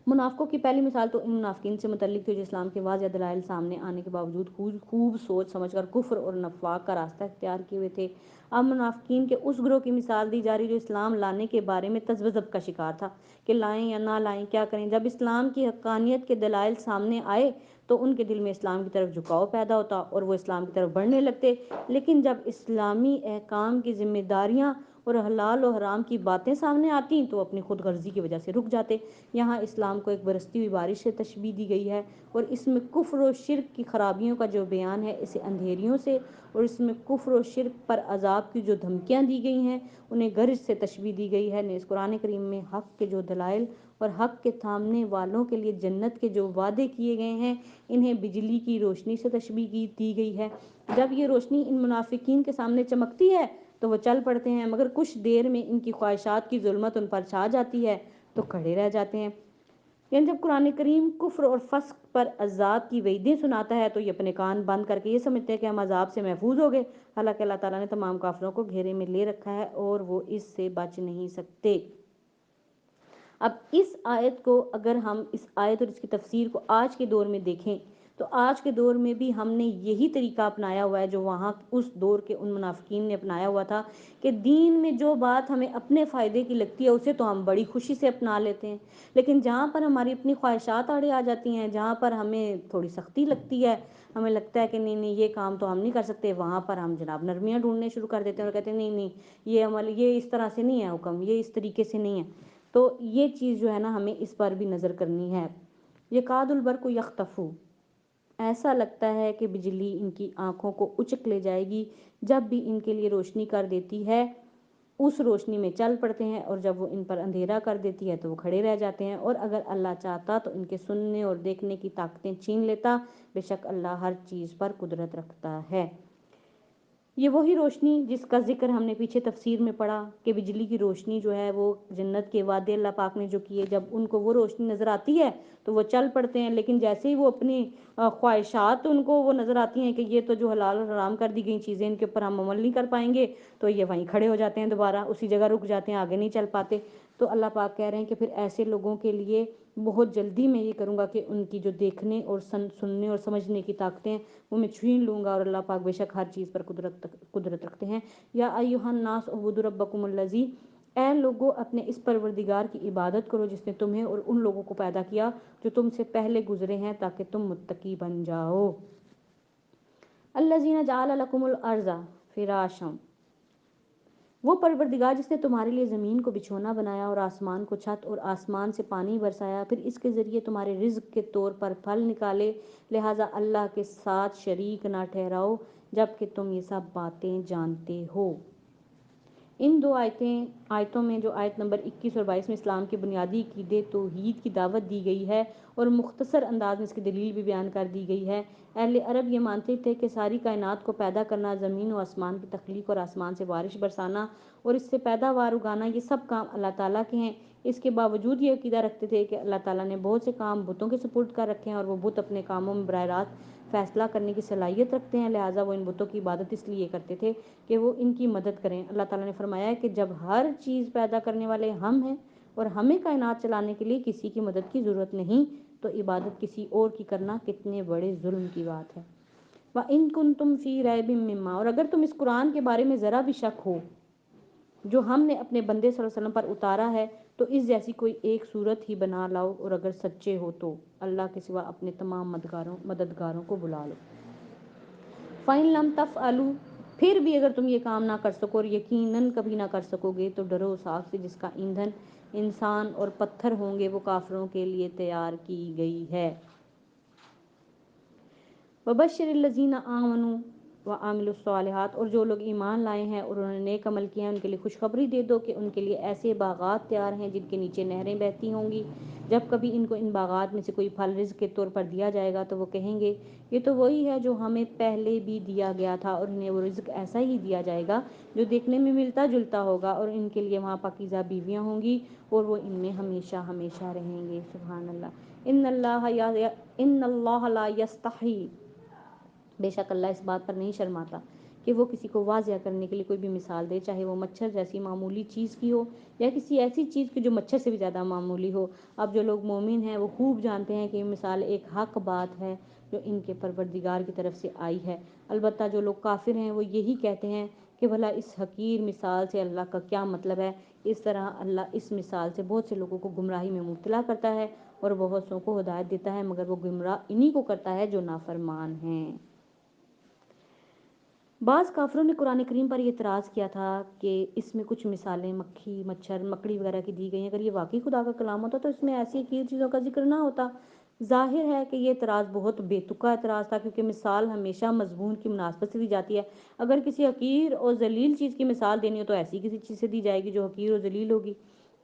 Speaker 1: منافقوں کی پہلی مثال تو ان منافقین سے متعلق تھی جو اسلام کے واضح دلائل سامنے آنے کے باوجود خوب سوچ سمجھ کر کفر اور نفاق کا راستہ اختیار کیے ہوئے تھے۔ اب منافقین کے اس گروہ کی مثال دی جا رہی جو اسلام لانے کے بارے میں تذبذب کا شکار تھا کہ لائیں یا نہ لائیں، کیا کریں۔ جب اسلام کی حقانیت کے دلائل سامنے آئے تو ان کے دل میں اسلام کی طرف جھکاؤ پیدا ہوتا اور وہ اسلام کی طرف بڑھنے لگتے، لیکن جب اسلامی احکام کی ذمہ داریاں اور حلال و حرام کی باتیں سامنے آتی تو اپنی خود غرضی کی وجہ سے رک جاتے۔ یہاں اسلام کو ایک برستی ہوئی بارش سے تشبیہ دی گئی ہے، اور اس میں کفر و شرک کی خرابیوں کا جو بیان ہے اسے اندھیریوں سے، اور اس میں کفر و شرک پر عذاب کی جو دھمکیاں دی گئی ہیں انہیں گرج سے تشبیہ دی گئی ہے۔ نیز قرآن کریم میں حق کے جو دلائل اور حق کے تھامنے والوں کے لیے جنت کے جو وعدے کیے گئے ہیں انہیں بجلی کی روشنی سے تشبیہ دی گئی ہے۔ جب یہ روشنی ان منافقین کے سامنے چمکتی ہے تو وہ چل پڑتے ہیں، مگر کچھ دیر میں ان کی خواہشات کی ظلمت ان پر چھا جاتی ہے تو کھڑے رہ جاتے ہیں۔ یعنی جب قرآن کریم کفر اور فسق پر عذاب کی وعیدیں سناتا ہے تو یہ اپنے کان بند کر کے یہ سمجھتے ہیں کہ ہم عذاب سے محفوظ ہو گئے، حالانکہ اللہ تعالیٰ نے تمام کافروں کو گھیرے میں لے رکھا ہے اور وہ اس سے بچ نہیں سکتے۔ اب اس آیت کو اگر ہم اس آیت اور اس کی تفسیر کو آج کے دور میں دیکھیں تو آج کے دور میں بھی ہم نے یہی طریقہ اپنایا ہوا ہے جو وہاں اس دور کے ان منافقین نے اپنایا ہوا تھا کہ دین میں جو بات ہمیں اپنے فائدے کی لگتی ہے اسے تو ہم بڑی خوشی سے اپنا لیتے ہیں، لیکن جہاں پر ہماری اپنی خواہشات آڑے آ جاتی ہیں، جہاں پر ہمیں تھوڑی سختی لگتی ہے، ہمیں لگتا ہے کہ نہیں یہ کام تو ہم نہیں کر سکتے، وہاں پر ہم جناب نرمیاں ڈھونڈنے شروع کر دیتے ہیں اور کہتے ہیں نہیں یہ عمل یہ اس طرح سے نہیں ہے، حکم یہ اس طریقے سے نہیں ہے۔ تو یہ چیز جو ہے نا ہمیں اس پر بھی نظر کرنی ہے۔ یکاد البرق یخطف، ایسا لگتا ہے کہ بجلی ان کی آنکھوں کو اچک لے جائے گی جب بھی ان کے لیے روشنی کر دیتی ہے، اس روشنی میں چل پڑتے ہیں، اور جب وہ ان پر اندھیرا کر دیتی ہے تو وہ کھڑے رہ جاتے ہیں، اور اگر اللہ چاہتا تو ان کے سننے اور دیکھنے کی طاقتیں چھین لیتا، بے شک اللہ ہر چیز پر قدرت رکھتا ہے۔ یہ وہی روشنی جس کا ذکر ہم نے پیچھے تفسیر میں پڑھا کہ بجلی کی روشنی جو ہے وہ جنت کے وعدے اللہ پاک نے جو کیے، جب ان کو وہ روشنی نظر آتی ہے تو وہ چل پڑتے ہیں، لیکن جیسے ہی وہ اپنی خواہشات ان کو وہ نظر آتی ہیں کہ یہ تو جو حلال اور حرام کر دی گئی چیزیں ان کے اوپر ہم عمل نہیں کر پائیں گے، تو یہ وہیں کھڑے ہو جاتے ہیں، دوبارہ اسی جگہ رک جاتے ہیں، آگے نہیں چل پاتے۔ تو اللہ پاک کہہ رہے ہیں کہ پھر ایسے لوگوں کے لیے بہت جلدی میں یہ کروں گا کہ ان کی جو دیکھنے اور سننے اور سمجھنے کی طاقتیں وہ میں چھین لوں گا، اور اللہ پاک بے شک ہر چیز پر قدرت رکھتے ہیں۔ یا ایھا الناس اعبدوا ربکم الذی، اے لوگو اپنے اس پروردگار کی عبادت کرو جس نے تمہیں اور ان لوگوں کو پیدا کیا جو تم سے پہلے گزرے ہیں تاکہ تم متقی بن جاؤ۔ الذین جعل لکم الارض فراشا، وہ پروردگار جس نے تمہارے لیے زمین کو بچھونا بنایا اور آسمان کو چھت، اور آسمان سے پانی برسایا، پھر اس کے ذریعے تمہارے رزق کے طور پر پھل نکالے، لہٰذا اللہ کے ساتھ شریک نہ ٹھہراؤ جبکہ تم یہ سب باتیں جانتے ہو۔ ان دو آیتوں میں جو آیت نمبر 21 اور 22 میں اسلام کے بنیادی عقیدے توحید کی دعوت دی گئی ہے اور مختصر انداز میں اس کی دلیل بھی بیان کر دی گئی ہے۔ اہل عرب یہ مانتے تھے کہ ساری کائنات کو پیدا کرنا، زمین و آسمان کی تخلیق اور آسمان سے بارش برسانا اور اس سے پیداوار اگانا، یہ سب کام اللہ تعالیٰ کے ہیں۔ اس کے باوجود یہ عقیدہ رکھتے تھے کہ اللہ تعالیٰ نے بہت سے کام بتوں کے سپرد کر رکھے ہیں اور وہ بت اپنے کاموں میں براہ راست فیصلہ کرنے کی صلاحیت رکھتے ہیں، لہٰذا وہ ان بتوں کی عبادت اس لیے کرتے تھے کہ وہ ان کی مدد کریں۔ اللہ تعالیٰ نے فرمایا ہے کہ جب ہر چیز پیدا کرنے والے ہم ہیں اور ہمیں کائنات چلانے کے لیے کسی کی مدد کی ضرورت نہیں، تو عبادت کسی اور کی کرنا کتنے بڑے ظلم کی بات ہے۔ وَإِن كُنتُمْ فِي رَيْبٍ مِّمَّا، اور اگر تم اس قرآن کے بارے میں ذرا بھی شک ہو جو ہم نے اپنے بندے صلی اللہ علیہ وسلم پر اتارا ہے، تو اس جیسی کوئی ایک صورت ہی بنا لاؤ، اور اگر سچے ہو تو اللہ کے سوا اپنے تمام مددگاروں کو بلا لو۔ فَإِن لَمْ تَفْعَلُوا، پھر بھی اگر تم یہ کام نہ کر سکو اور یقیناً کبھی نہ کر سکو گے، تو ڈرو اس آگ سے جس کا ایندھن انسان اور پتھر ہوں گے، وہ کافروں کے لیے تیار کی گئی ہے۔ وَبَشِّرِ الَّذِينَ آمَنُوا وَعَمِلُوا الصَّالِحَاتِ، اور جو لوگ ایمان لائے ہیں اور انہوں نے نیک عمل کیے ہیں، ان کے لیے خوشخبری دے دو کہ ان کے لیے ایسے باغات تیار ہیں جن کے نیچے نہریں بہتی ہوں گی۔ جب کبھی ان کو ان باغات میں سے کوئی پھل رزق کے طور پر دیا جائے گا تو وہ کہیں گے یہ تو وہی ہے جو ہمیں پہلے بھی دیا گیا تھا، اور انہیں وہ رزق ایسا ہی دیا جائے گا جو دیکھنے میں ملتا جلتا ہوگا، اور ان کے لیے وہاں پاکیزہ بیویاں ہوں گی اور وہ ان میں ہمیشہ ہمیشہ رہیں گے۔ سبحان اللہ۔ ان اللہ لا یستحی، بے شک اللہ اس بات پر نہیں شرماتا کہ وہ کسی کو واضح کرنے کے لیے کوئی بھی مثال دے، چاہے وہ مچھر جیسی معمولی چیز کی ہو یا کسی ایسی چیز کی جو مچھر سے بھی زیادہ معمولی ہو۔ اب جو لوگ مومن ہیں وہ خوب جانتے ہیں کہ یہ مثال ایک حق بات ہے جو ان کے پروردگار کی طرف سے آئی ہے۔ البتہ جو لوگ کافر ہیں وہ یہی کہتے ہیں کہ بھلا اس حقیر مثال سے اللہ کا کیا مطلب ہے۔ اس طرح اللہ اس مثال سے بہت سے لوگوں کو گمراہی میں مبتلا کرتا ہے اور بہت سوں کو ہدایت دیتا ہے، مگر وہ گمراہ انہی کو کرتا ہے جو نافرمان ہیں۔ بعض کافروں نے قرآن کریم پر یہ اعتراض کیا تھا کہ اس میں کچھ مثالیں مکھی، مچھر، مکڑی وغیرہ کی دی گئی ہیں، اگر یہ واقعی خدا کا کلام ہوتا تو اس میں ایسی حقیر چیزوں کا ذکر نہ ہوتا۔ ظاہر ہے کہ یہ اعتراض بہت بے تکا اعتراض تھا، کیونکہ مثال ہمیشہ مضمون کی مناسبت سے دی جاتی ہے۔ اگر کسی حقیر اور ذلیل چیز کی مثال دینی ہو تو ایسی کسی چیز سے دی جائے گی جو حقیر اور ذلیل ہوگی۔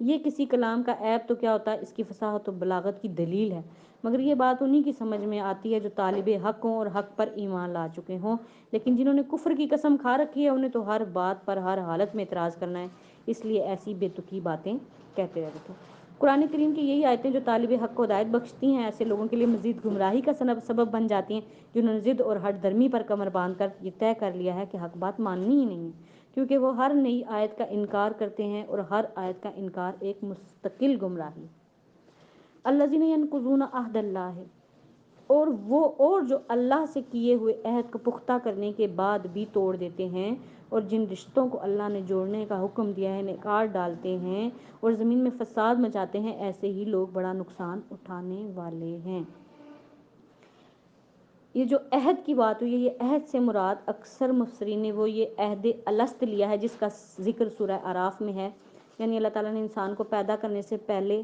Speaker 1: یہ کسی کلام کا عیب تو کیا ہوتا ہے، اس کی فصاحت و بلاغت کی دلیل ہے، مگر یہ بات انہی کی سمجھ میں آتی ہے جو طالب حق ہوں اور حق پر ایمان لا چکے ہوں، لیکن جنہوں نے کفر کی قسم کھا رکھی ہے انہیں تو ہر بات پر ہر حالت میں اعتراض کرنا ہے، اس لیے ایسی بے تکی باتیں کہتے رہتے تھے۔ قرآن کریم کی یہی آیتیں جو طالب حق کو ہدایت بخشتی ہیں، ایسے لوگوں کے لیے مزید گمراہی کا سبب بن جاتی ہیں جنہوں نے ضد اور ہٹ درمی پر کمر باندھ کر یہ طے کر لیا ہے کہ حق بات ماننی ہی نہیں ہے، کیونکہ وہ ہر نئی آیت کا انکار کرتے ہیں اور ہر آیت کا انکار ایک مستقل گمراہی۔ الذین ینقضون عہد اللہ، اور جو اللہ سے کیے ہوئے عہد کو پختہ کرنے کے بعد بھی توڑ دیتے ہیں، اور جن رشتوں کو اللہ نے جوڑنے کا حکم دیا ہے نکال ڈالتے ہیں اور زمین میں فساد مچاتے ہیں، ایسے ہی لوگ بڑا نقصان اٹھانے والے ہیں۔ یہ جو عہد کی بات ہوئی ہے، یہ عہد سے مراد اکثر مفسرین نے وہ یہ عہد الست لیا ہے جس کا ذکر سورہ اعراف میں ہے، یعنی اللہ تعالیٰ نے انسان کو پیدا کرنے سے پہلے،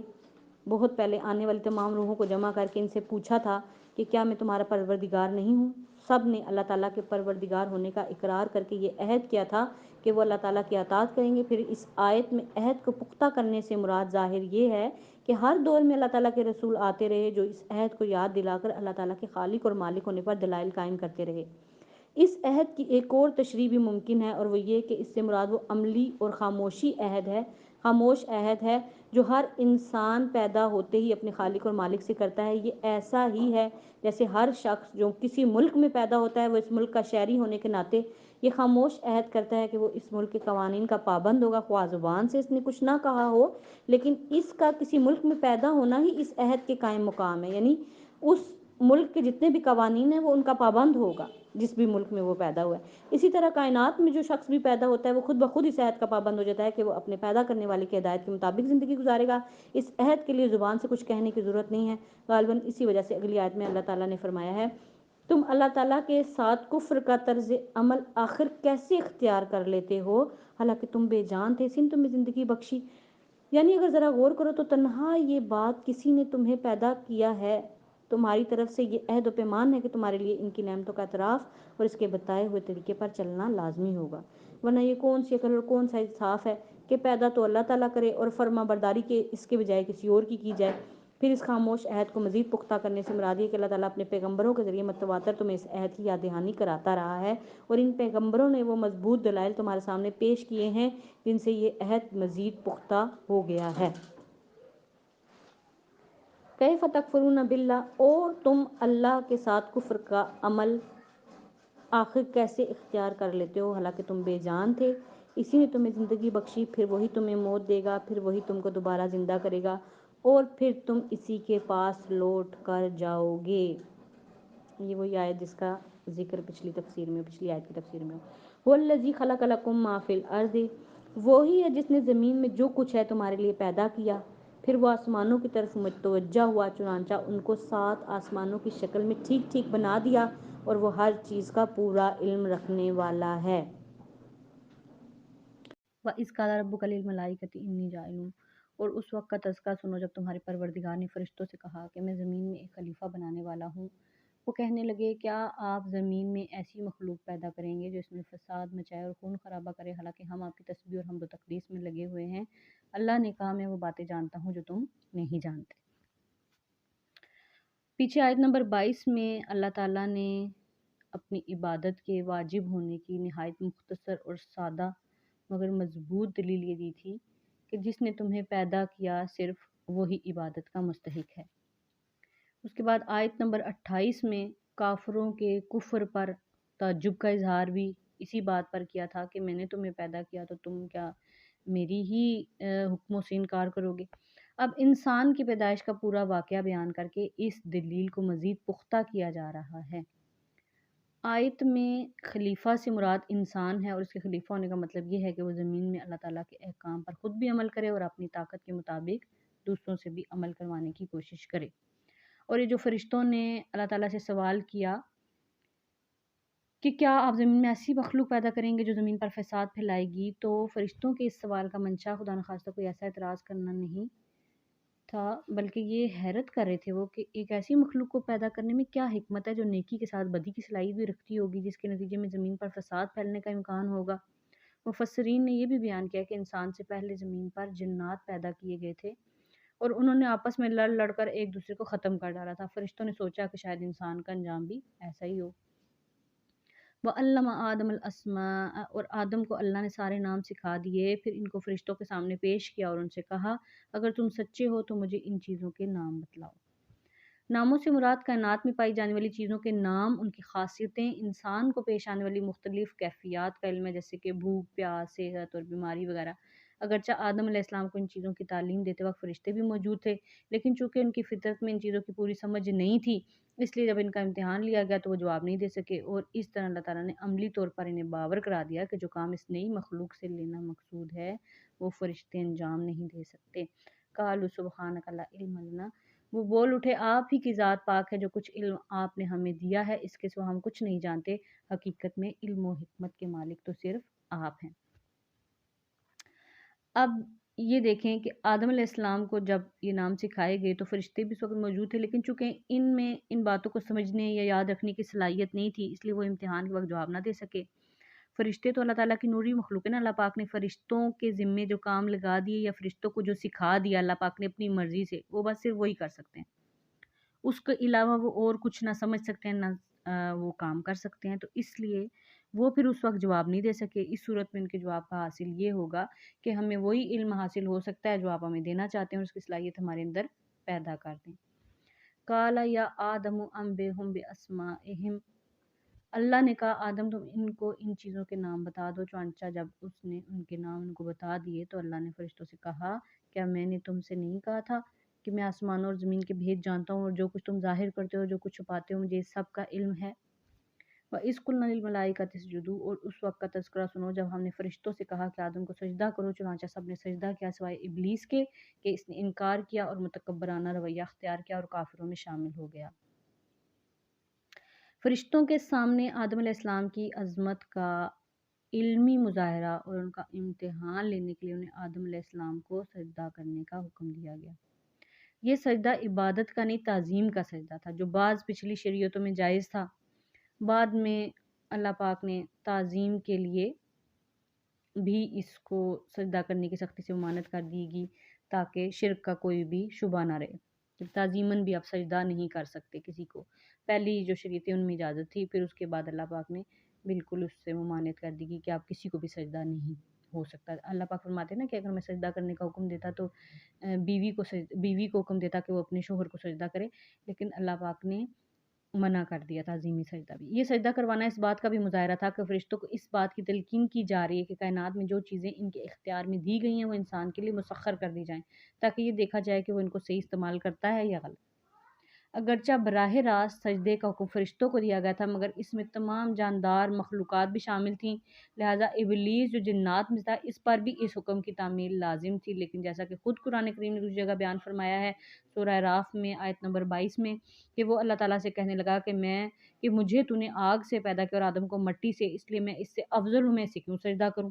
Speaker 1: بہت پہلے آنے والی تمام روحوں کو جمع کر کے ان سے پوچھا تھا کہ کیا میں تمہارا پروردگار نہیں ہوں؟ سب نے اللہ تعالیٰ کے پروردگار ہونے کا اقرار کر کے یہ عہد کیا تھا کہ وہ اللہ تعالیٰ کی اطاعت کریں گے۔ پھر اس آیت میں عہد کو پختہ کرنے سے مراد ظاہر یہ ہے کہ ہر دور میں اللہ تعالیٰ کے رسول آتے رہے جو اس عہد کو یاد دلا کر اللہ تعالیٰ کے خالق اور مالک ہونے پر دلائل قائم کرتے رہے۔ اس عہد کی ایک اور تشریح بھی ممکن ہے، اور وہ یہ کہ اس سے مراد وہ عملی اور خاموش عہد ہے جو ہر انسان پیدا ہوتے ہی اپنے خالق اور مالک سے کرتا ہے۔ یہ ایسا ہی ہے جیسے ہر شخص جو کسی ملک میں پیدا ہوتا ہے وہ اس ملک کا شہری ہونے کے ناطے یہ خاموش عہد کرتا ہے کہ وہ اس ملک کے قوانین کا پابند ہوگا، خواہ زبان سے اس نے کچھ نہ کہا ہو، لیکن اس کا کسی ملک میں پیدا ہونا ہی اس عہد کے قائم مقام ہے، یعنی اس ملک کے جتنے بھی قوانین ہیں وہ ان کا پابند ہوگا جس بھی ملک میں وہ پیدا ہوا ہے۔ اسی طرح کائنات میں جو شخص بھی پیدا ہوتا ہے وہ خود بخود اس عہد کا پابند ہو جاتا ہے کہ وہ اپنے پیدا کرنے والے کی ہدایت کے مطابق زندگی گزارے گا۔ اس عہد کے لیے زبان سے کچھ کہنے کی ضرورت نہیں ہے۔ غالباً اسی وجہ سے اگلی آیت میں اللہ تعالیٰ نے فرمایا ہے، تم اللہ تعالیٰ کے ساتھ کفر کا طرز عمل آخر کیسے اختیار کر لیتے ہو حالانکہ تم بے جان تھے، سن تمہیں زندگی بخشی۔ یعنی اگر ذرا غور کرو تو تنہا یہ بات کسی نے تمہیں پیدا کیا ہے، تمہاری طرف سے یہ عہد و پیمان ہے کہ تمہارے لیے ان کی نعمتوں کا اعتراف اور اس کے بتائے ہوئے طریقے پر چلنا لازمی ہوگا، ورنہ یہ کون سی عقل اور کون سا انصاف ہے کہ پیدا تو اللہ تعالیٰ کرے اور فرما برداری کے اس کے بجائے کسی اور کی جائے۔ پھر اس خاموش عہد کو مزید پختہ کرنے سے مراد یہ کہ اللہ تعالیٰ اپنے پیغمبروں کے ذریعے متواتر تمہیں اس عہد کی یاد دہانی کراتا رہا ہے، اور ان پیغمبروں نے وہ مضبوط دلائل تمہارے سامنے پیش کیے ہیں جن سے یہ عہد مزید پختہ ہو گیا ہے۔ کیف تکفرون باللہ، اور تم اللہ کے ساتھ کفر کا عمل آخر کیسے اختیار کر لیتے ہو حالانکہ تم بے جان تھے، اسی نے تمہیں زندگی بخشی، پھر وہی تمہیں موت دے گا، پھر وہی تم کو دوبارہ زندہ کرے گا اور پھر تم اسی کے پاس لوٹ کر جاؤ گے۔ یہ وہی آیت جس کا ذکر پچھلی آیت کی تفسیر میں هو الذی خلق لکم ما فی الارض، وہی ہے جس نے زمین میں جو کچھ ہے تمہارے لیے پیدا کیا۔ پھر وہ آسمانوں کی طرف متوجہ ہوا، چنانچہ ان کو 7 آسمانوں کی شکل میں ٹھیک ٹھیک بنا دیا اور وہ ہر چیز کا پورا علم رکھنے والا ہے۔ وَإِذْ قَالَ رَبُّكَ لِلْمَلَائِكَةِ إِنِّي جَاعِلٌ، اور اس وقت کا تذکرہ سنو جب تمہارے پروردگار نے فرشتوں سے کہا کہ میں زمین میں ایک خلیفہ بنانے والا ہوں۔ وہ کہنے لگے کیا آپ زمین میں ایسی مخلوق پیدا کریں گے جو اس میں فساد مچائے اور خون خرابہ کرے، حالانکہ ہم آپ کی تسبیح اور حمد و تقدیس میں لگے ہوئے ہیں۔ اللہ نے کہا میں وہ باتیں جانتا ہوں جو تم نہیں جانتے۔ پیچھے آیت نمبر 22 میں اللہ تعالیٰ نے اپنی عبادت کے واجب ہونے کی نہایت مختصر اور سادہ مگر مضبوط دلیل یہ دی تھی کہ جس نے تمہیں پیدا کیا صرف وہی عبادت کا مستحق ہے۔ اس کے بعد آیت نمبر 28 میں کافروں کے کفر پر تعجب کا اظہار بھی اسی بات پر کیا تھا کہ میں نے تمہیں پیدا کیا تو تم کیا میری ہی حکموں سے انکار کرو گے۔ اب انسان کی پیدائش کا پورا واقعہ بیان کر کے اس دلیل کو مزید پختہ کیا جا رہا ہے۔ آیت میں خلیفہ سے مراد انسان ہے، اور اس کے خلیفہ ہونے کا مطلب یہ ہے کہ وہ زمین میں اللہ تعالیٰ کے احکام پر خود بھی عمل کرے اور اپنی طاقت کے مطابق دوسروں سے بھی عمل کروانے کی کوشش کرے۔ اور یہ جو فرشتوں نے اللہ تعالیٰ سے سوال کیا کہ کیا آپ زمین میں ایسی مخلوق پیدا کریں گے جو زمین پر فساد پھیلائے گی، تو فرشتوں کے اس سوال کا منشا خدا نخواستہ کوئی ایسا اعتراض کرنا نہیں تھا، بلکہ یہ حیرت کر رہے تھے وہ کہ ایک ایسی مخلوق کو پیدا کرنے میں کیا حکمت ہے جو نیکی کے ساتھ بدی کی صلاحیت بھی رکھتی ہوگی، جس کے نتیجے میں زمین پر فساد پھیلنے کا امکان ہوگا۔ مفسرین نے یہ بھی بیان کیا کہ انسان سے پہلے زمین پر جنات پیدا کیے گئے تھے اور انہوں نے آپس میں لڑ لڑ کر ایک دوسرے کو ختم کر ڈالا تھا۔ فرشتوں نے سوچا کہ شاید انسان کا انجام بھی ایسا ہی ہو۔ وَعَلَّمَ آدَمَ الْأَسْمَاءَ، اور آدم کو اللہ نے سارے نام سکھا دیے، پھر ان کو فرشتوں کے سامنے پیش کیا اور ان سے کہا اگر تم سچے ہو تو مجھے ان چیزوں کے نام بتلاؤ۔ ناموں سے مراد کائنات میں پائی جانے والی چیزوں کے نام، ان کی خاصیتیں، انسان کو پیش آنے والی مختلف کیفیات کا علم ہے، جیسے کہ بھوک، پیاس، صحت اور بیماری وغیرہ۔ اگرچہ آدم علیہ السلام کو ان چیزوں کی تعلیم دیتے وقت فرشتے بھی موجود تھے، لیکن چونکہ ان کی فطرت میں ان چیزوں کی پوری سمجھ نہیں تھی، اس لیے جب ان کا امتحان لیا گیا تو وہ جواب نہیں دے سکے، اور اس طرح اللہ تعالیٰ نے عملی طور پر انہیں باور کرا دیا کہ جو کام اس نئی مخلوق سے لینا مقصود ہے وہ فرشتے انجام نہیں دے سکتے۔ قالوا سبحانک لا علم لنا، وہ بول اٹھے آپ ہی کی ذات پاک ہے، جو کچھ علم آپ نے ہمیں دیا ہے اس کے سوا ہم کچھ نہیں جانتے، حقیقت میں علم و حکمت کے مالک تو صرف آپ ہیں۔ اب یہ دیکھیں کہ آدم علیہ السلام کو جب یہ نام سکھائے گئے تو فرشتے بھی اس وقت موجود تھے، لیکن چونکہ ان میں ان باتوں کو سمجھنے یا یاد رکھنے کی صلاحیت نہیں تھی، اس لیے وہ امتحان کے وقت جواب نہ دے سکے۔ فرشتے تو اللہ تعالیٰ کی نوری مخلوق ہے نا، اللہ پاک نے فرشتوں کے ذمے جو کام لگا دیے یا فرشتوں کو جو سکھا دیا اللہ پاک نے اپنی مرضی سے، وہ بس صرف وہی کر سکتے ہیں، اس کے علاوہ وہ اور کچھ نہ سمجھ سکتے ہیں نہ وہ کام کر سکتے ہیں، تو اس لیے وہ پھر اس وقت جواب نہیں دے سکے۔ اس صورت میں ان کے جواب کا حاصل یہ ہوگا کہ ہمیں وہی علم حاصل ہو سکتا ہے جو آپ ہمیں دینا چاہتے ہیں اور اس کی صلاحیت ہمارے اندر پیدا کر دیں۔ قال یا آدم انبئہم باسمائہم، اللہ نے کہا آدم تم ان کو ان چیزوں کے نام بتا دو۔ چنانچہ جب اس نے ان کے نام ان کو بتا دیے تو اللہ نے فرشتوں سے کہا کیا میں نے تم سے نہیں کہا تھا کہ میں آسمانوں اور زمین کے بھید جانتا ہوں، اور جو کچھ تم ظاہر کرتے ہو جو کچھ چھپاتے ہو مجھے اس سب کا علم ہے۔ وَإِذْ قُلْنَا لِلْمَلَائِكَةِ اسْجُدُوا، اور اس وقت کا تذکرہ سنو جب ہم نے فرشتوں سے کہا کہ آدم کو سجدہ کرو، چنانچہ سب نے سجدہ کیا سوائے ابلیس کے کہ اس نے انکار کیا اور متکبرانہ رویہ اختیار کیا اور کافروں میں شامل ہو گیا۔ فرشتوں کے سامنے آدم علیہ السلام کی عظمت کا علمی مظاہرہ اور ان کا امتحان لینے کے لیے انہیں آدم علیہ السلام کو سجدہ کرنے کا حکم دیا گیا۔ یہ سجدہ عبادت کا نہیں تعظیم کا سجدہ تھا، جو بعض پچھلی شریعتوں میں جائز تھا، بعد میں اللہ پاک نے تعظیم کے لیے بھی اس کو سجدہ کرنے کی سختی سے ممانعت کر دی گی تاکہ شرک کا کوئی بھی شبہ نہ رہے۔ تعظیماً بھی آپ سجدہ نہیں کر سکتے کسی کو، پہلی جو شریعتیں ان میں اجازت تھی، پھر اس کے بعد اللہ پاک نے بالکل اس سے ممانعت کر دی گی کہ آپ کسی کو بھی سجدہ نہیں ہو سکتا۔ اللہ پاک فرماتے ہیں نا کہ اگر میں سجدہ کرنے کا حکم دیتا تو بیوی کو حکم دیتا کہ وہ اپنے شوہر کو سجدہ کرے، لیکن اللہ پاک نے منع کر دیا تعظیمی سجدہ بھی۔ یہ سجدہ کروانا اس بات کا بھی مظاہرہ تھا کہ فرشتوں کو اس بات کی تلقین کی جا رہی ہے کہ کائنات میں جو چیزیں ان کے اختیار میں دی گئی ہیں وہ انسان کے لیے مسخر کر دی جائیں، تاکہ یہ دیکھا جائے کہ وہ ان کو صحیح استعمال کرتا ہے یا غلط۔ اگرچہ براہ راست سجدے کا حکم فرشتوں کو دیا گیا تھا مگر اس میں تمام جاندار مخلوقات بھی شامل تھیں، لہٰذا ابلیس جو جنات میں تھا اس پر بھی اس حکم کی تعمیل لازم تھی۔ لیکن جیسا کہ خود قرآن کریم نے دوسری جگہ بیان فرمایا ہے سورہ اعراف میں آیت نمبر 22 میں کہ وہ اللہ تعالیٰ سے کہنے لگا کہ مجھے تو نے آگ سے پیدا کیا اور آدم کو مٹی سے، اس لیے میں اس سے افضل ہوں، میں اسے کیوں سجدہ کروں۔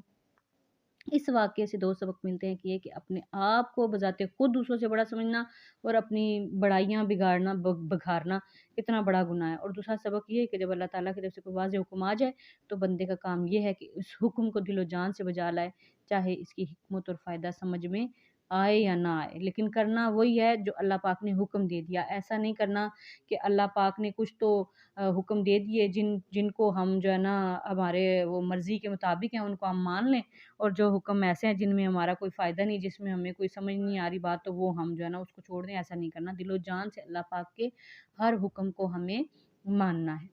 Speaker 1: اس واقعے سے دو سبق ملتے ہیں کہ اپنے آپ کو بذات خود دوسروں سے بڑا سمجھنا اور اپنی بڑائیاں بگھارنا کتنا بڑا گناہ ہے، اور دوسرا سبق یہ ہے کہ جب اللہ تعالیٰ کی طرف سے کوئی واضح حکم آ جائے تو بندے کا کام یہ ہے کہ اس حکم کو دل و جان سے بجا لائے، چاہے اس کی حکمت اور فائدہ سمجھ میں آئے یا نہ آئے، لیکن کرنا وہی ہے جو اللہ پاک نے حکم دے دیا۔ ایسا نہیں کرنا کہ اللہ پاک نے کچھ تو حکم دے دیے جن کو ہم جو ہے نا ہمارے وہ مرضی کے مطابق ہیں ان کو ہم مان لیں، اور جو حکم ایسے ہیں جن میں ہمارا کوئی فائدہ نہیں، جس میں ہمیں کوئی سمجھ نہیں آ رہی بات، تو وہ ہم جو ہے نا اس کو چھوڑ دیں۔ ایسا نہیں کرنا، دل و جان سے اللہ پاک کے ہر حکم کو ہمیں ماننا ہے۔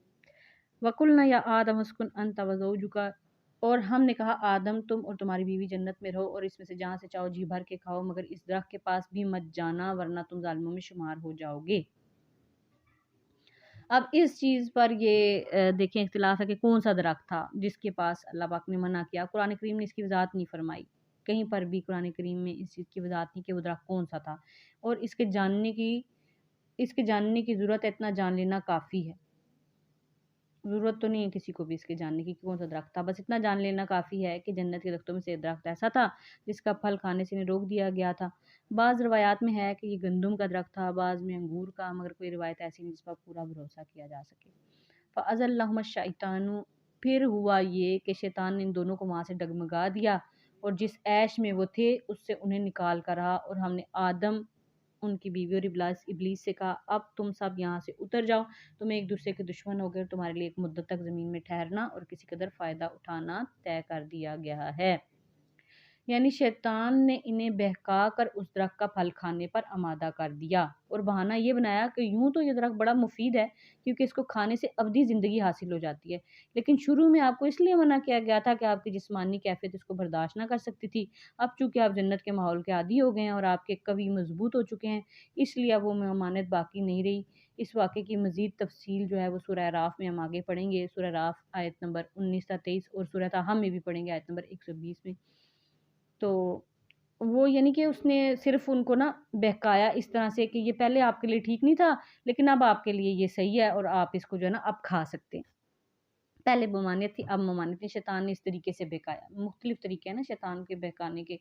Speaker 1: وَقُلْنَا يَا آدَمُ اسْكُنْ أَنْتَ وَزَوْجُكَ، اور ہم نے کہا آدم تم اور تمہاری بیوی جنت میں رہو اور اس میں سے جہاں سے چاہو جی بھر کے کھاؤ، مگر اس درخت کے پاس بھی مت جانا ورنہ تم ظالموں میں شمار ہو جاؤ گے۔ اب اس چیز پر یہ دیکھیں اختلاف ہے کہ کون سا درخت تھا جس کے پاس اللہ پاک نے منع کیا۔ قرآن کریم نے اس کی وضاحت نہیں فرمائی، کہیں پر بھی قرآن کریم میں اس چیز کی وضاحت نہیں کہ وہ درخت کون سا تھا، اور اس کے جاننے کی ضرورت ہے، اتنا جان لینا کافی ہے۔ ضرورت تو نہیں ہے کسی کو بھی اس کے جاننے کی کون سا درخت تھا، بس اتنا جان لینا کافی ہے کہ جنت کے درختوں میں سے ایک درخت ایسا تھا جس کا پھل کھانے سے انہیں روک دیا گیا تھا۔ بعض روایات میں ہے کہ یہ گندم کا درخت تھا، بعض میں انگور کا، مگر کوئی روایت ایسی نہیں جس پر پورا بھروسہ کیا جا سکے۔ فَأَزَلَّهُمَا الشَّيْطَانُ، پھر ہوا یہ کہ شیطان نے ان دونوں کو وہاں سے ڈگمگا دیا اور جس عیش میں وہ تھے اس سے انہیں نکال کر رہا، اور ہم نے آدم، ان کی بیوی اور ابلیس سے کہا اب تم سب یہاں سے اتر جاؤ، تم ایک دوسرے کے دشمن ہو گئے اور تمہارے لیے ایک مدت تک زمین میں ٹھہرنا اور کسی قدر فائدہ اٹھانا طے کر دیا گیا ہے۔ یعنی شیطان نے انہیں بہکا کر اس درخت کا پھل کھانے پر آمادہ کر دیا اور بہانہ یہ بنایا کہ یوں تو یہ درخت بڑا مفید ہے کیونکہ اس کو کھانے سے ابدی زندگی حاصل ہو جاتی ہے، لیکن شروع میں آپ کو اس لیے منع کیا گیا تھا کہ آپ کی جسمانی کیفیت اس کو برداشت نہ کر سکتی تھی۔ اب چونکہ آپ جنت کے ماحول کے عادی ہو گئے ہیں اور آپ کے قوی مضبوط ہو چکے ہیں، اس لیے اب وہ ممانعت باقی نہیں رہی۔ اس واقعے کی مزید تفصیل جو ہے وہ سورہ اعراف میں ہم آگے پڑھیں گے، سورہ اعراف آیت نمبر 19 تا 23 اور سورہ طٰہٰ میں بھی پڑھیں گے آیت نمبر 120 میں۔ تو وہ یعنی کہ اس نے صرف ان کو نا بہکایا اس طرح سے کہ یہ پہلے آپ کے لیے ٹھیک نہیں تھا لیکن اب آپ کے لیے یہ صحیح ہے اور آپ اس کو جو ہے نا اب کھا سکتے ہیں۔ پہلے ممانعت تھی، اب ممانعت نہیں، شیطان نے اس طریقے سے بہکایا۔ مختلف طریقے ہیں نا شیطان کے بہکانے کے،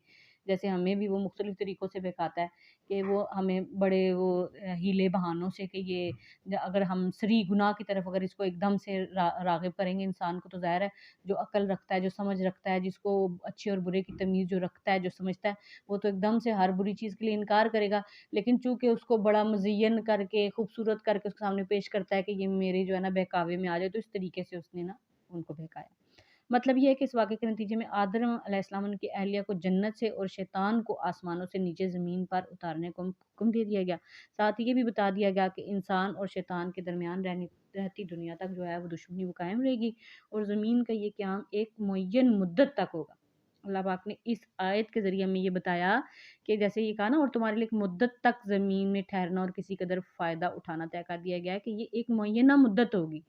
Speaker 1: جیسے ہمیں بھی وہ مختلف طریقوں سے بہکاتا ہے کہ وہ ہمیں بڑے وہ ہیلے بہانوں سے کہ یہ اگر ہم سری گناہ کی طرف اگر اس کو ایک دم سے راغب کریں گے انسان کو، تو ظاہر ہے جو عقل رکھتا ہے، جو سمجھ رکھتا ہے، جس کو اچھے اور برے کی تمیز جو رکھتا ہے، جو سمجھتا ہے، وہ تو ایک دم سے ہر بری چیز کے لیے انکار کرے گا، لیکن چونکہ اس کو بڑا مزین کر کے خوبصورت کر کے اس کے سامنے پیش کرتا ہے کہ یہ میرے جو ہے نا بہکاوے میں آ جائے، تو اس طریقے سے اس نے نا ان کو بہکایا۔ مطلب یہ ہے کہ اس واقعے کے نتیجے میں آدم علیہ السلام ان کی اہلیہ کو جنت سے اور شیطان کو آسمانوں سے نیچے زمین پر اتارنے کو حکم دے دیا گیا۔ ساتھ ہی یہ بھی بتا دیا گیا کہ انسان اور شیطان کے درمیان رہتی دنیا تک جو ہے وہ دشمنی وہ قائم رہے گی اور زمین کا یہ قیام ایک معین مدت تک ہوگا۔ اللہ پاک نے اس آیت کے ذریعے ہمیں یہ بتایا کہ جیسے یہ کہا نا اور تمہارے لیے ایک مدت تک زمین میں ٹھہرنا اور کسی قدر فائدہ اٹھانا طے کر دیا گیا ہے کہ یہ ایک معینہ مدت ہوگی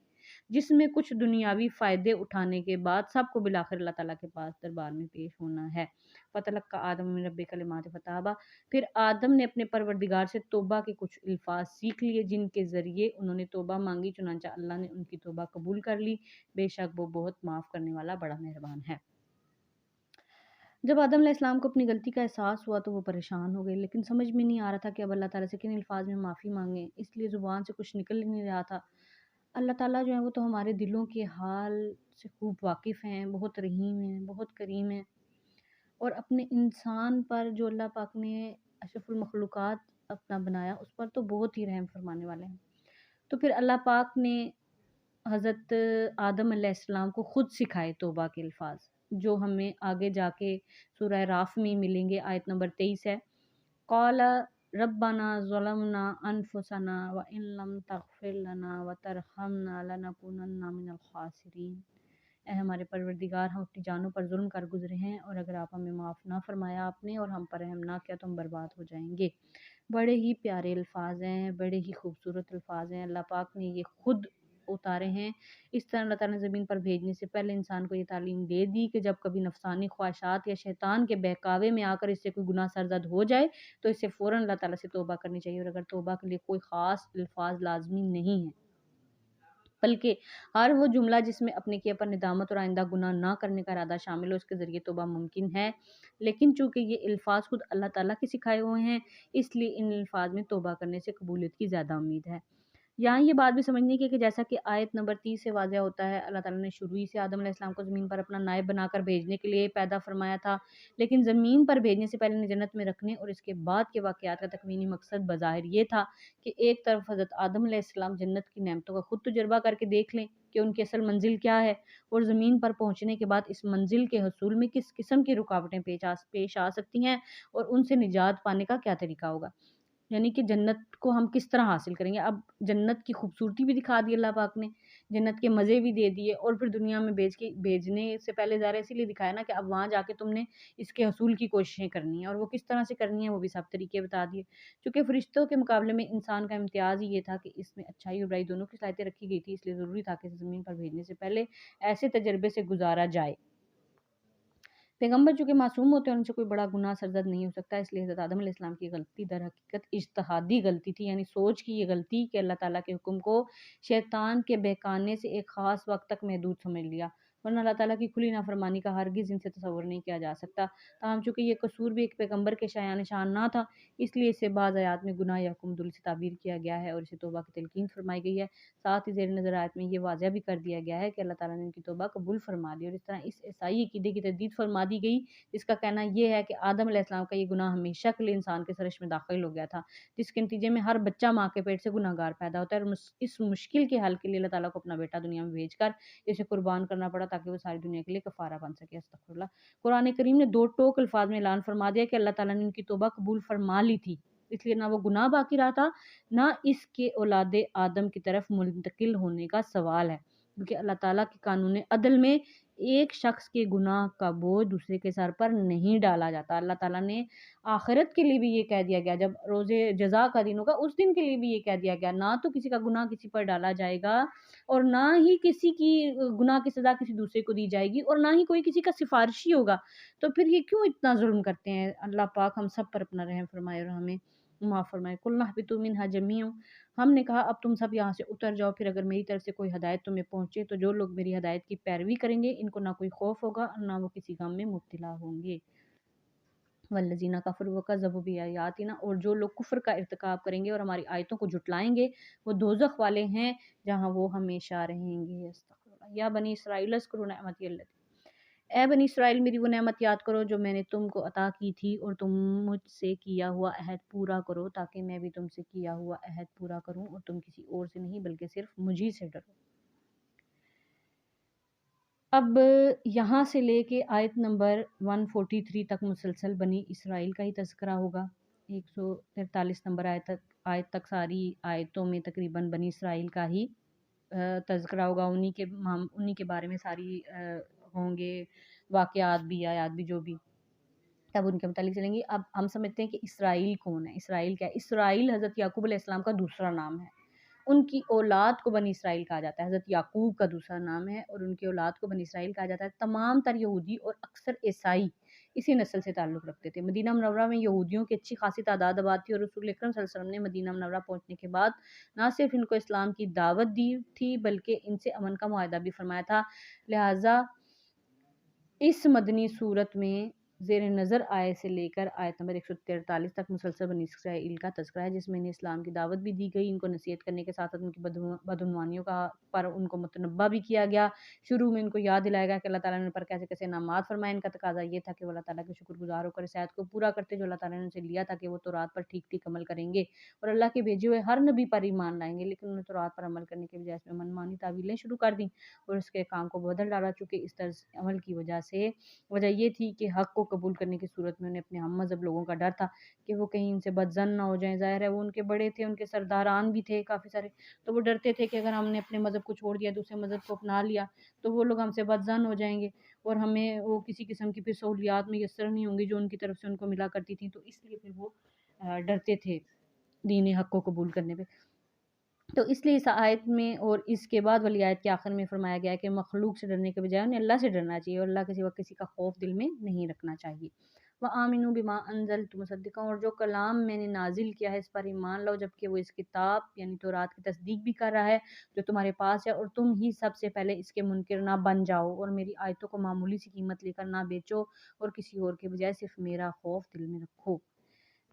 Speaker 1: جس میں کچھ دنیاوی فائدے اٹھانے کے بعد سب کو بالآخر اللہ تعالیٰ کے پاس دربار میں پیش ہونا ہے۔ فَتَلَقَّىٰ آدَمُ مِن رَبِّهِ كَلِمَاتٍ فَتَابَ، پھر آدم نے اپنے پروردگار سے توبہ کے کچھ الفاظ سیکھ لیے جن کے ذریعے انہوں نے توبہ مانگی، چنانچہ اللہ نے ان کی توبہ قبول کر لی، بے شک وہ بہت معاف کرنے والا بڑا مہربان ہے۔ جب آدم علیہ السلام کو اپنی غلطی کا احساس ہوا تو وہ پریشان ہو گئے، لیکن سمجھ میں نہیں آ رہا تھا کہ اب اللہ تعالیٰ سے کن الفاظ میں معافی مانگیں، اس لیے زبان سے کچھ نکل نہیں رہا تھا۔ اللہ تعالیٰ جو ہے وہ تو ہمارے دلوں کے حال سے خوب واقف ہیں، بہت رحیم ہیں، بہت کریم ہیں، اور اپنے انسان پر جو اللہ پاک نے اشرف المخلوقات اپنا بنایا اس پر تو بہت ہی رحم فرمانے والے ہیں۔ تو پھر اللہ پاک نے حضرت آدم علیہ السلام کو خود سکھائے توبہ کے الفاظ، جو ہمیں آگے جا کے سورہ اعراف میں ملیں گے، آیت نمبر 23 ہے۔ قال ربنا ظلمنا انفسنا وان لم تغفر لنا وترحمنا لنکونن من الخاسرین، اے ہمارے پروردگار ہم اپنی جانوں پر ظلم کر گزرے ہیں اور اگر آپ ہمیں معاف نہ فرمایا آپ نے اور ہم پر رحم نہ کیا تو ہم برباد ہو جائیں گے۔ بڑے ہی پیارے الفاظ ہیں، بڑے ہی خوبصورت الفاظ ہیں، اللہ پاک نے یہ خود اتارے ہیں۔ اس طرح اللہ تعالیٰ نے زمین پر بھیجنے سے پہلے انسان کو یہ تعلیم دے دی کہ جب کبھی نفسانی خواہشات یا شیطان کے بہکاوے میں آ کر اس سے کوئی گناہ سرزد ہو جائے تو اس سے فوراً اللہ تعالیٰ سے توبہ کرنی چاہیے، اور اگر توبہ کے لیے کوئی خاص الفاظ لازمی نہیں ہیں، بلکہ ہر وہ جملہ جس میں اپنے کیے پر ندامت اور آئندہ گناہ نہ کرنے کا ارادہ شامل ہو، اس کے ذریعے توبہ ممکن ہے۔ لیکن چونکہ یہ الفاظ خود اللہ تعالیٰ کے سکھائے ہوئے ہیں، اس لیے ان الفاظ میں توبہ کرنے سے قبولیت کی زیادہ امید ہے۔ یہاں یہ بات بھی سمجھنے کی ہے کہ جیسا کہ آیت نمبر 30 سے واضح ہوتا ہے، اللہ تعالیٰ نے شروع ہی سے آدم علیہ السلام کو زمین پر اپنا نائب بنا کر بھیجنے کے لیے پیدا فرمایا تھا، لیکن زمین پر بھیجنے سے پہلے انہیں جنت میں رکھنے اور اس کے بعد کے واقعات کا تکوینی مقصد بظاہر یہ تھا کہ ایک طرف حضرت آدم علیہ السلام جنت کی نعمتوں کا خود تجربہ کر کے دیکھ لیں کہ ان کی اصل منزل کیا ہے، اور زمین پر پہنچنے کے بعد اس منزل کے حصول میں کس قسم کی رکاوٹیں پیش آ سکتی ہیں اور ان سے نجات پانے کا کیا طریقہ ہوگا، یعنی کہ جنت کو ہم کس طرح حاصل کریں گے۔ اب جنت کی خوبصورتی بھی دکھا دی اللہ پاک نے، جنت کے مزے بھی دے دیے، اور پھر دنیا میں بھیجنے سے پہلے ظاہر اسی لیے دکھایا نا کہ اب وہاں جا کے تم نے اس کے حصول کی کوششیں کرنی ہیں، اور وہ کس طرح سے کرنی ہے وہ بھی سب طریقے بتا دیے۔ چونکہ فرشتوں کے مقابلے میں انسان کا امتیاز ہی یہ تھا کہ اس میں اچھائی اور برائی دونوں کی صلاحیتیں رکھی گئی تھی، اس لیے ضروری تھا کہ زمین پر بھیجنے سے پہلے ایسے تجربے سے گزارا جائے۔ پیغمبر چونکہ معصوم ہوتے ہیں، ان سے کوئی بڑا گناہ سرزد نہیں ہو سکتا، اس لیے حضرت آدم علیہ السلام کی غلطی در حقیقت اجتہادی غلطی تھی، یعنی سوچ کی یہ غلطی کہ اللہ تعالیٰ کے حکم کو شیطان کے بہکانے سے ایک خاص وقت تک محدود سمجھ لیا، ورنہ اللہ تعالیٰ کی کھلی نافرمانی کا ہرگز ان سے تصور نہیں کیا جا سکتا۔ تاہم چونکہ یہ قصور بھی ایک پیغمبر کے شایان شان نہ تھا، اس لیے اسے بعض آیات میں گناہ یا حکم دل سے تعبیر کیا گیا ہے اور اسے توبہ کی تلقین فرمائی گئی ہے۔ ساتھ ہی زیر نظر آیت میں یہ واضح بھی کر دیا گیا ہے کہ اللہ تعالیٰ نے ان کی توبہ قبول فرما دی، اور اس طرح اس عیسائی عقیدے کی تجدید فرما دی گئی جس کا کہنا یہ ہے کہ آدم علیہ السلام کا یہ گناہ ہمیشہ کے لیے انسان کے سرش میں داخل ہو گیا تھا، جس کے نتیجے میں ہر بچہ ماں کے پیٹ سے گناہ گار پیدا ہوتا ہے، اور اس مشکل کے حل کے لیے اللہ تعالیٰ کو اپنا بیٹا دنیا میں بھیج کر اسے قربان کرنا پڑا تاکہ وہ ساری دنیا کے لیے کفارہ بن سکے۔ استغفر اللہ۔ قرآن کریم نے دو ٹوک الفاظ میں اعلان فرما دیا کہ اللہ تعالیٰ نے ان کی توبہ قبول فرما لی تھی، اس لیے نہ وہ گناہ باقی رہا تھا، نہ اس کے اولاد آدم کی طرف منتقل ہونے کا سوال ہے، کیونکہ اللہ تعالیٰ کے قانون عدل میں ایک شخص کے گناہ کا بوجھ دوسرے کے سر پر نہیں ڈالا جاتا۔ اللہ تعالیٰ نے آخرت کے لیے بھی یہ کہہ دیا گیا، جب روز جزا کا دن ہوگا اس دن کے لیے بھی یہ کہہ دیا گیا، نہ تو کسی کا گناہ کسی پر ڈالا جائے گا، اور نہ ہی کسی کی گناہ کی سزا کسی دوسرے کو دی جائے گی، اور نہ ہی کوئی کسی کا سفارشی ہوگا۔ تو پھر یہ کیوں اتنا ظلم کرتے ہیں؟ اللہ پاک ہم سب پر اپنا رحم فرمائے اور ہمیں معاف فرمائے۔ قُلْنَا اهْبِطُوا مِنْهَا جَمِيعًا، ہم نے کہا اب تم سب یہاں سے اتر جاؤ، پھر اگر میری طرف سے کوئی ہدایت تمہیں پہنچے تو جو لوگ میری ہدایت کی پیروی کریں گے ان کو نہ کوئی خوف ہوگا اور نہ وہ کسی غم میں مبتلا ہوں گے۔ والذین کفروا وکذبوا بآیاتنا، اور جو لوگ کفر کا ارتکاب کریں گے اور ہماری آیتوں کو جھٹلائیں گے وہ دوزخ والے ہیں جہاں وہ ہمیشہ رہیں گے۔ استغفر اللہ۔ یا بنی اسرائیل اذکروا نعمتی التي، اے بنی اسرائیل میری وہ نعمت یاد کرو جو میں نے تم کو عطا کی تھی، اور تم مجھ سے کیا ہوا عہد پورا کرو تاکہ میں بھی تم سے کیا ہوا عہد پورا کروں، اور تم کسی اور سے نہیں بلکہ صرف مجھی سے ڈرو۔ اب یہاں سے لے کے آیت نمبر 143 تک مسلسل بنی اسرائیل کا ہی تذکرہ ہوگا۔ 143 نمبر آیت تک ساری آیتوں میں تقریباً بنی اسرائیل کا ہی تذکرہ ہوگا، انہی کے بارے میں ساری ہوں گے واقعات بھی، آیات بھی، جو بھی، تب ان کے متعلق چلیں گی۔ اب ہم سمجھتے ہیں کہ اسرائیل کون ہے، اسرائیل کیا ہے؟ اسرائیل حضرت یعقوب علیہ السلام کا دوسرا نام ہے، ان کی اولاد کو بنی اسرائیل کہا جاتا ہے، حضرت یعقوب کا دوسرا نام ہے اور ان کی اولاد کو بنی اسرائیل کہا جاتا ہے۔ تمام تر یہودی اور اکثر عیسائی اسی نسل سے تعلق رکھتے تھے۔ مدینہ منورہ میں یہودیوں کی اچھی خاصی تعداد آباد تھی، اور رسول اکرم صلی اللہ علیہ وسلم نے مدینہ منورہ پہنچنے کے بعد نہ صرف ان کو اسلام کی دعوت دی تھی بلکہ ان سے امن کا معاہدہ بھی فرمایا تھا، لہٰذا اس مدنی صورت میں زیر نظر آیت سے لے کر آیت نمبر 143 تک مسلسل بنی اسرائیل کا تذکرہ ہے، جس میں انہیں اسلام کی دعوت بھی دی گئی، ان کو نصیحت کرنے کے ساتھ ان کی بدعنوانیوں پر ان کو متنبہ بھی کیا گیا۔ شروع میں ان کو یاد دلایا گیا کہ اللہ تعالیٰ نے ان پر کیسے کیسے انعامات فرمائے۔ ان کا تقاضا یہ تھا کہ وہ اللہ تعالیٰ کے شکر گزار ہو کر اس عہد کو پورا کرتے جو اللہ تعالیٰ نے ان سے لیا تھا کہ وہ تورات پر ٹھیک ٹھیک عمل کریں گے اور اللہ کے بھیجے ہوئے ہر نبی پر ایمان لائیں گے، لیکن انہوں نے تورات پر عمل کرنے کے بجائے اس میں منمانی تعویلیں شروع کر دیں اور اس کے کام کو بدل ڈالا۔ چونکہ اس طرز عمل کی وجہ یہ تھی کہ حق کو قبول کرنے کی صورت میں انہیں اپنے ہم مذہب لوگوں کا ڈر تھا کہ وہ کہیں ان سے بدظن نہ ہو جائیں۔ ظاہر ہے وہ ان کے بڑے تھے، ان کے سرداران بھی تھے کافی سارے، تو وہ ڈرتے تھے کہ اگر ہم نے اپنے مذہب کو چھوڑ دیا، دوسرے مذہب کو اپنا لیا تو وہ لوگ ہم سے بدظن ہو جائیں گے اور ہمیں وہ کسی قسم کی پھر سہولیات میسر نہیں ہوں گی جو ان کی طرف سے ان کو ملا کرتی تھیں، تو اس لیے پھر وہ ڈرتے تھے۔ دین حق کو قبول کرنے پہ۔ تو اس لیے اس آیت میں اور اس کے بعد والی آیت کے آخر میں فرمایا گیا ہے کہ مخلوق سے ڈرنے کے بجائے انہیں اللہ سے ڈرنا چاہیے، اور اللہ کے سوا کسی کا خوف دل میں نہیں رکھنا چاہیے۔ وَآمِنُوا بِمَا أَنزَلْتُ مُصَدِّقًا، اور جو کلام میں نے نازل کیا ہے اس پر ایمان لاؤ، جبکہ وہ اس کتاب یعنی تورات کی تصدیق بھی کر رہا ہے جو تمہارے پاس ہے، اور تم ہی سب سے پہلے اس کے منکر نہ بن جاؤ، اور میری آیتوں کو معمولی سی قیمت لے کر نہ بیچو، اور کسی اور کے بجائے صرف میرا خوف دل میں رکھو۔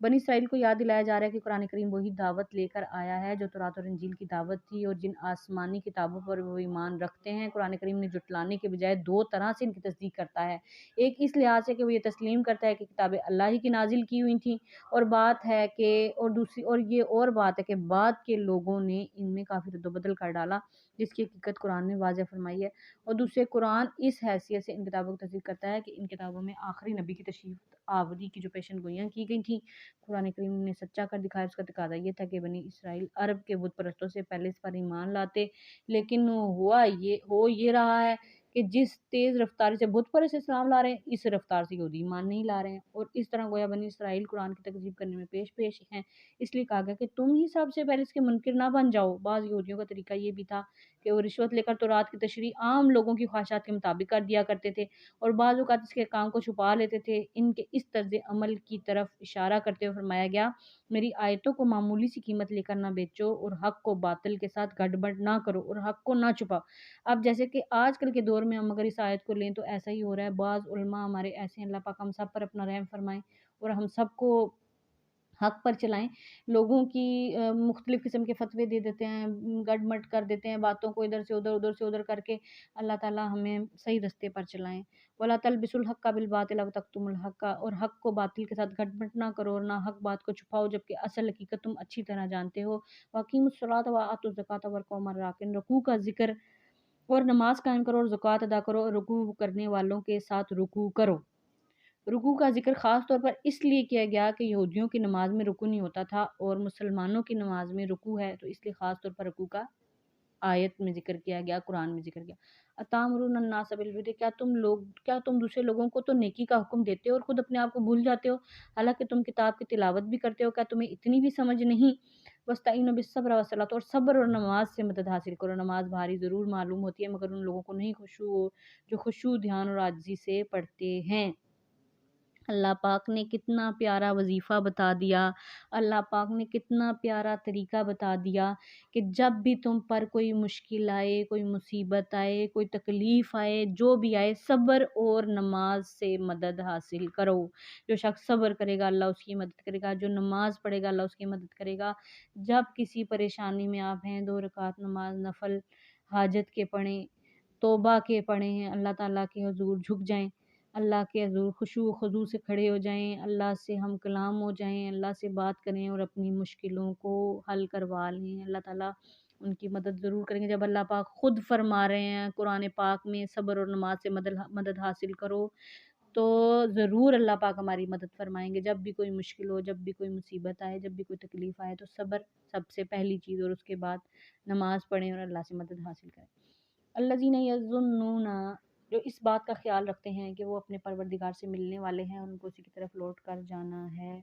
Speaker 1: بنی اسرائیل کو یاد دلایا جا رہا ہے کہ قرآن کریم وہی دعوت لے کر آیا ہے جو تورات اور انجیل کی دعوت تھی، اور جن آسمانی کتابوں پر وہ ایمان رکھتے ہیں قرآن کریم نے جھٹلانے کے بجائے دو طرح سے ان کی تصدیق کرتا ہے۔ ایک اس لحاظ سے کہ وہ یہ تسلیم کرتا ہے کہ کتابیں اللہ ہی کی نازل کی ہوئی تھیں، اور بات ہے کہ اور بات ہے کہ بعد کے لوگوں نے ان میں کافی رد و بدل کر ڈالا، جس کی حقیقت قرآن نے واضح فرمائی ہے۔ اور دوسرے، قرآن اس حیثیت سے ان کتابوں کی تصدیق کرتا ہے کہ ان کتابوں میں آخری نبی کی تشریف آوری کی جو پیشن گوئیاں کی گئی تھیں قرآن کریم نے سچا کر دکھایا۔ اس کا تقاضا یہ تھا کہ بنی اسرائیل عرب کے بت پرستوں سے پہلے اس پر ایمان لاتے، لیکن ہو یہ رہا ہے کہ جس تیز رفتاری سے بت پرست اسلام لا رہے ہیں، اس رفتار سے یہودی ایمان نہیں لا رہے ہیں، اور اس طرح گویا بنی اسرائیل قرآن کی تکذیب کرنے میں پیش ہیں۔ اس لیے کہا گیا کہ تم ہی سب سے پہلے اس کے منکر نہ بن جاؤ۔ بعض یہودیوں کا طریقہ یہ بھی تھا کہ وہ رشوت لے کر تورات کی تشریح عام لوگوں کی خواہشات کے مطابق کر دیا کرتے تھے، اور بعض اوقات اس کے کام کو چھپا لیتے تھے۔ ان کے اس طرز عمل کی طرف اشارہ کرتے ہوئے فرمایا گیا، میری آیتوں کو معمولی سی قیمت لے کر نہ بیچو، اور حق کو باطل کے ساتھ گڑبڑ نہ کرو، اور حق کو نہ چھپاؤ۔ اب جیسے کہ آج کل کے دور میں ہم اگر اس آیت کو لیں تو ایسا ہی ہو رہا ہے۔ بعض علماء ہمارے ایسے ہیں، اللہ پاک ہم سب پر اپنا رحم فرمائیں اور ہم سب کو حق پر چلائیں، لوگوں کی مختلف قسم کے فتوے دے دیتے ہیں، گڑ مٹ کر دیتے ہیں باتوں کو، ادھر سے ادھر سے ادھر کر کے۔ اللہ تعالیٰ ہمیں صحیح رستے پر چلائیں۔ وَلَا تَلْبِسُوا الْحَقَّ بِالْبَاطِلِ وَتَكْتُمُوا الْحَقَّ، اور حق کو باطل کے ساتھ گڑ مٹ نہ کرو، اور نہ حق بات کو چھپاؤ جبکہ اصل حقیقت تم اچھی طرح جانتے ہو۔ وَأَقِیمُوا الصَّلَاةَ وَآتُوا الزَّکَاةَ وَارْکَعُوا مَعَ الرَّاکعِینَ، رکوع کا ذکر اور نماز قائم کرو، اور زکوٰۃ ادا کرو، اور رکوع کرنے والوں کے ساتھ رکوع کرو۔ رکوع کا ذکر خاص طور پر اس لیے کیا گیا کہ یہودیوں کی نماز میں رکوع نہیں ہوتا تھا، اور مسلمانوں کی نماز میں رکوع ہے، تو اس لیے خاص طور پر رکوع کا آیت میں ذکر کیا گیا، قرآن میں ذکر کیا۔ اَتَأْمُرُونَ النَّاسَ بِالْبِرِّ، کیا تم دوسرے لوگوں کو تو نیکی کا حکم دیتے ہو اور خود اپنے آپ کو بھول جاتے ہو، حالانکہ تم کتاب کی تلاوت بھی کرتے ہو، کیا تمہیں اتنی بھی سمجھ نہیں؟ وَاسْتَعِینُوا بِالصَّبْرِ وَالصَّلَاةِ، اور صبر اور نماز سے مدد حاصل کرو۔ نماز بھاری ضرور معلوم ہوتی ہے مگر ان لوگوں کو نہیں خشوع ہو جو خشوع، دھیان اور عاجزی سے پڑھتے ہیں۔ اللہ پاک نے کتنا پیارا وظیفہ بتا دیا، اللہ پاک نے کتنا پیارا طریقہ بتا دیا کہ جب بھی تم پر کوئی مشکل آئے، کوئی مصیبت آئے، کوئی تکلیف آئے، جو بھی آئے، صبر اور نماز سے مدد حاصل کرو۔ جو شخص صبر کرے گا اللہ اس کی مدد کرے گا، جو نماز پڑھے گا اللہ اس کی مدد کرے گا۔ جب کسی پریشانی میں آپ ہیں، 2 رکعت نماز نفل حاجت کے پڑھیں، توبہ کے پڑھیں، اللہ تعالیٰ کے حضور جھک جائیں، اللہ کے حضور خشوع و خضوع سے کھڑے ہو جائیں، اللہ سے ہم کلام ہو جائیں، اللہ سے بات کریں اور اپنی مشکلوں کو حل کروا لیں، اللہ تعالیٰ ان کی مدد ضرور کریں گے۔ جب اللہ پاک خود فرما رہے ہیں قرآن پاک میں صبر اور نماز سے مدد حاصل کرو، تو ضرور اللہ پاک ہماری مدد فرمائیں گے۔ جب بھی کوئی مشکل ہو، جب بھی کوئی مصیبت آئے، جب بھی کوئی تکلیف آئے، تو صبر سب سے پہلی چیز، اور اس کے بعد نماز پڑھیں اور اللہ سے مدد حاصل کریں۔ الذین یظنون، جو اس بات کا خیال رکھتے ہیں کہ وہ اپنے پروردگار سے ملنے والے ہیں اور ان کو اسی کی طرف لوٹ کر جانا ہے۔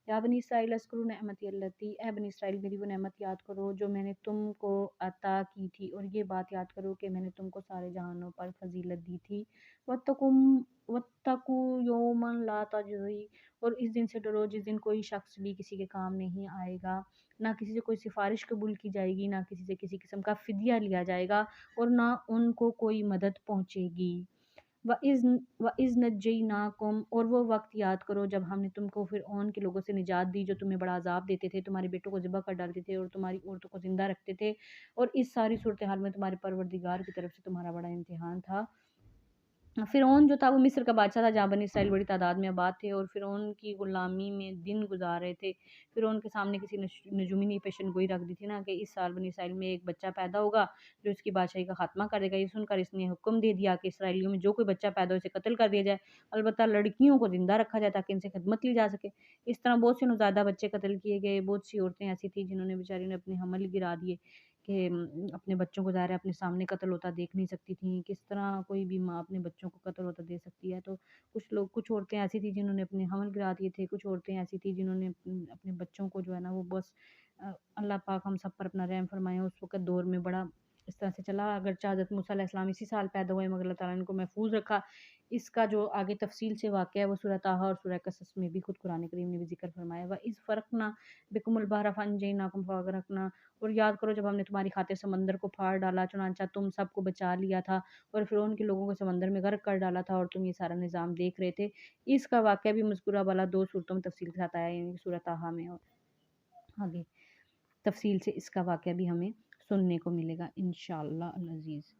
Speaker 1: یا بنی اسرائیل اذکروا نعمتی التی، اے بنی اسرائیل میری وہ نعمت یاد کرو جو میں نے تم کو عطا کی تھی، اور یہ بات یاد کرو کہ میں نے تم کو سارے جہانوں پر فضیلت دی تھی۔ واتقوا یوما لا تجزی، اور اس دن سے ڈرو جس دن کوئی شخص بھی کسی کے کام نہیں آئے گا، نہ کسی سے کوئی سفارش قبول کی جائے گی، نہ کسی سے کسی قسم کا فدیہ لیا جائے گا، اور نہ ان کو کوئی مدد پہنچے گی۔ وَإِذْ نَجَّيْنَاكُمْ، اور وہ وقت یاد کرو جب ہم نے تم کو فرعون کے لوگوں سے نجات دی جو تمہیں بڑا عذاب دیتے تھے، تمہارے بیٹوں کو ذبح کر ڈالتے تھے اور تمہاری عورتوں کو زندہ رکھتے تھے، اور اس ساری صورتحال میں تمہارے پروردگار کی طرف سے تمہارا بڑا امتحان تھا۔ فرعون جو تھا وہ مصر کا بادشاہ تھا جہاں بنی اسرائیل بڑی تعداد میں آباد تھے اور فرعون کی غلامی میں دن گزار رہے تھے۔ فرعون کے سامنے کسی نجومی نے پیشن گوئی رکھ دی تھی نا کہ اس سال بنی اسرائیل میں ایک بچہ پیدا ہوگا جو اس کی بادشاہی کا خاتمہ کرے گا۔ یہ سن کر اس نے حکم دے دیا کہ اسرائیلیوں میں جو کوئی بچہ پیدا ہو اسے قتل کر دیا جائے، البتہ لڑکیوں کو زندہ رکھا جائے تاکہ ان سے خدمت لی جا سکے۔ اس طرح بہت سے نوزائیدہ بچے قتل کیے گئے۔ بہت سی عورتیں ایسی تھیں جنہوں نے بیچاری نے اپنے حمل گرا دیے
Speaker 2: کہ اپنے بچوں کو ظاہر ہے اپنے سامنے قتل ہوتا دیکھ نہیں سکتی تھیں، کس طرح کوئی بھی ماں اپنے بچوں کو قتل ہوتا دیکھ سکتی ہے۔ تو کچھ عورتیں ایسی تھیں جنہوں نے اپنے حمل گرا دیے تھے، کچھ عورتیں ایسی تھیں جنہوں نے اپنے بچوں کو جو ہے نا وہ بس اللہ پاک ہم سب پر اپنا رحم فرمائے۔ اس وقت دور میں بڑا اس طرح سے چلا، اگرچہ حضرت موسیٰ علیہ السلام اسی سال پیدا ہوئے مگر اللہ تعالیٰ نے ان کو محفوظ رکھا۔ اس کا جو آگے تفصیل سے واقعہ ہے وہ سورہ طٰہٰ اور سورہ قصص میں بھی خود قرآن کریم نے بھی ذکر فرمایا ہوا۔ اس فرقنا بکم البحر فانجیناکم فاغرقنا، اور یاد کرو جب ہم نے تمہاری خاطر سمندر کو پھاڑ ڈالا، چنانچہ تم سب کو بچا لیا تھا اور فرعون کے لوگوں کو سمندر میں غرق کر ڈالا تھا اور تم یہ سارا نظام دیکھ رہے تھے۔ اس کا واقعہ بھی مذکورہ والا 2 صورتوں میں تفصیل کے ساتھ آیا، یعنی سورہ طٰہٰ میں، اور آگے تفصیل سے اس کا واقعہ بھی ہمیں سننے کو ملے گا انشاءاللہ العزیز۔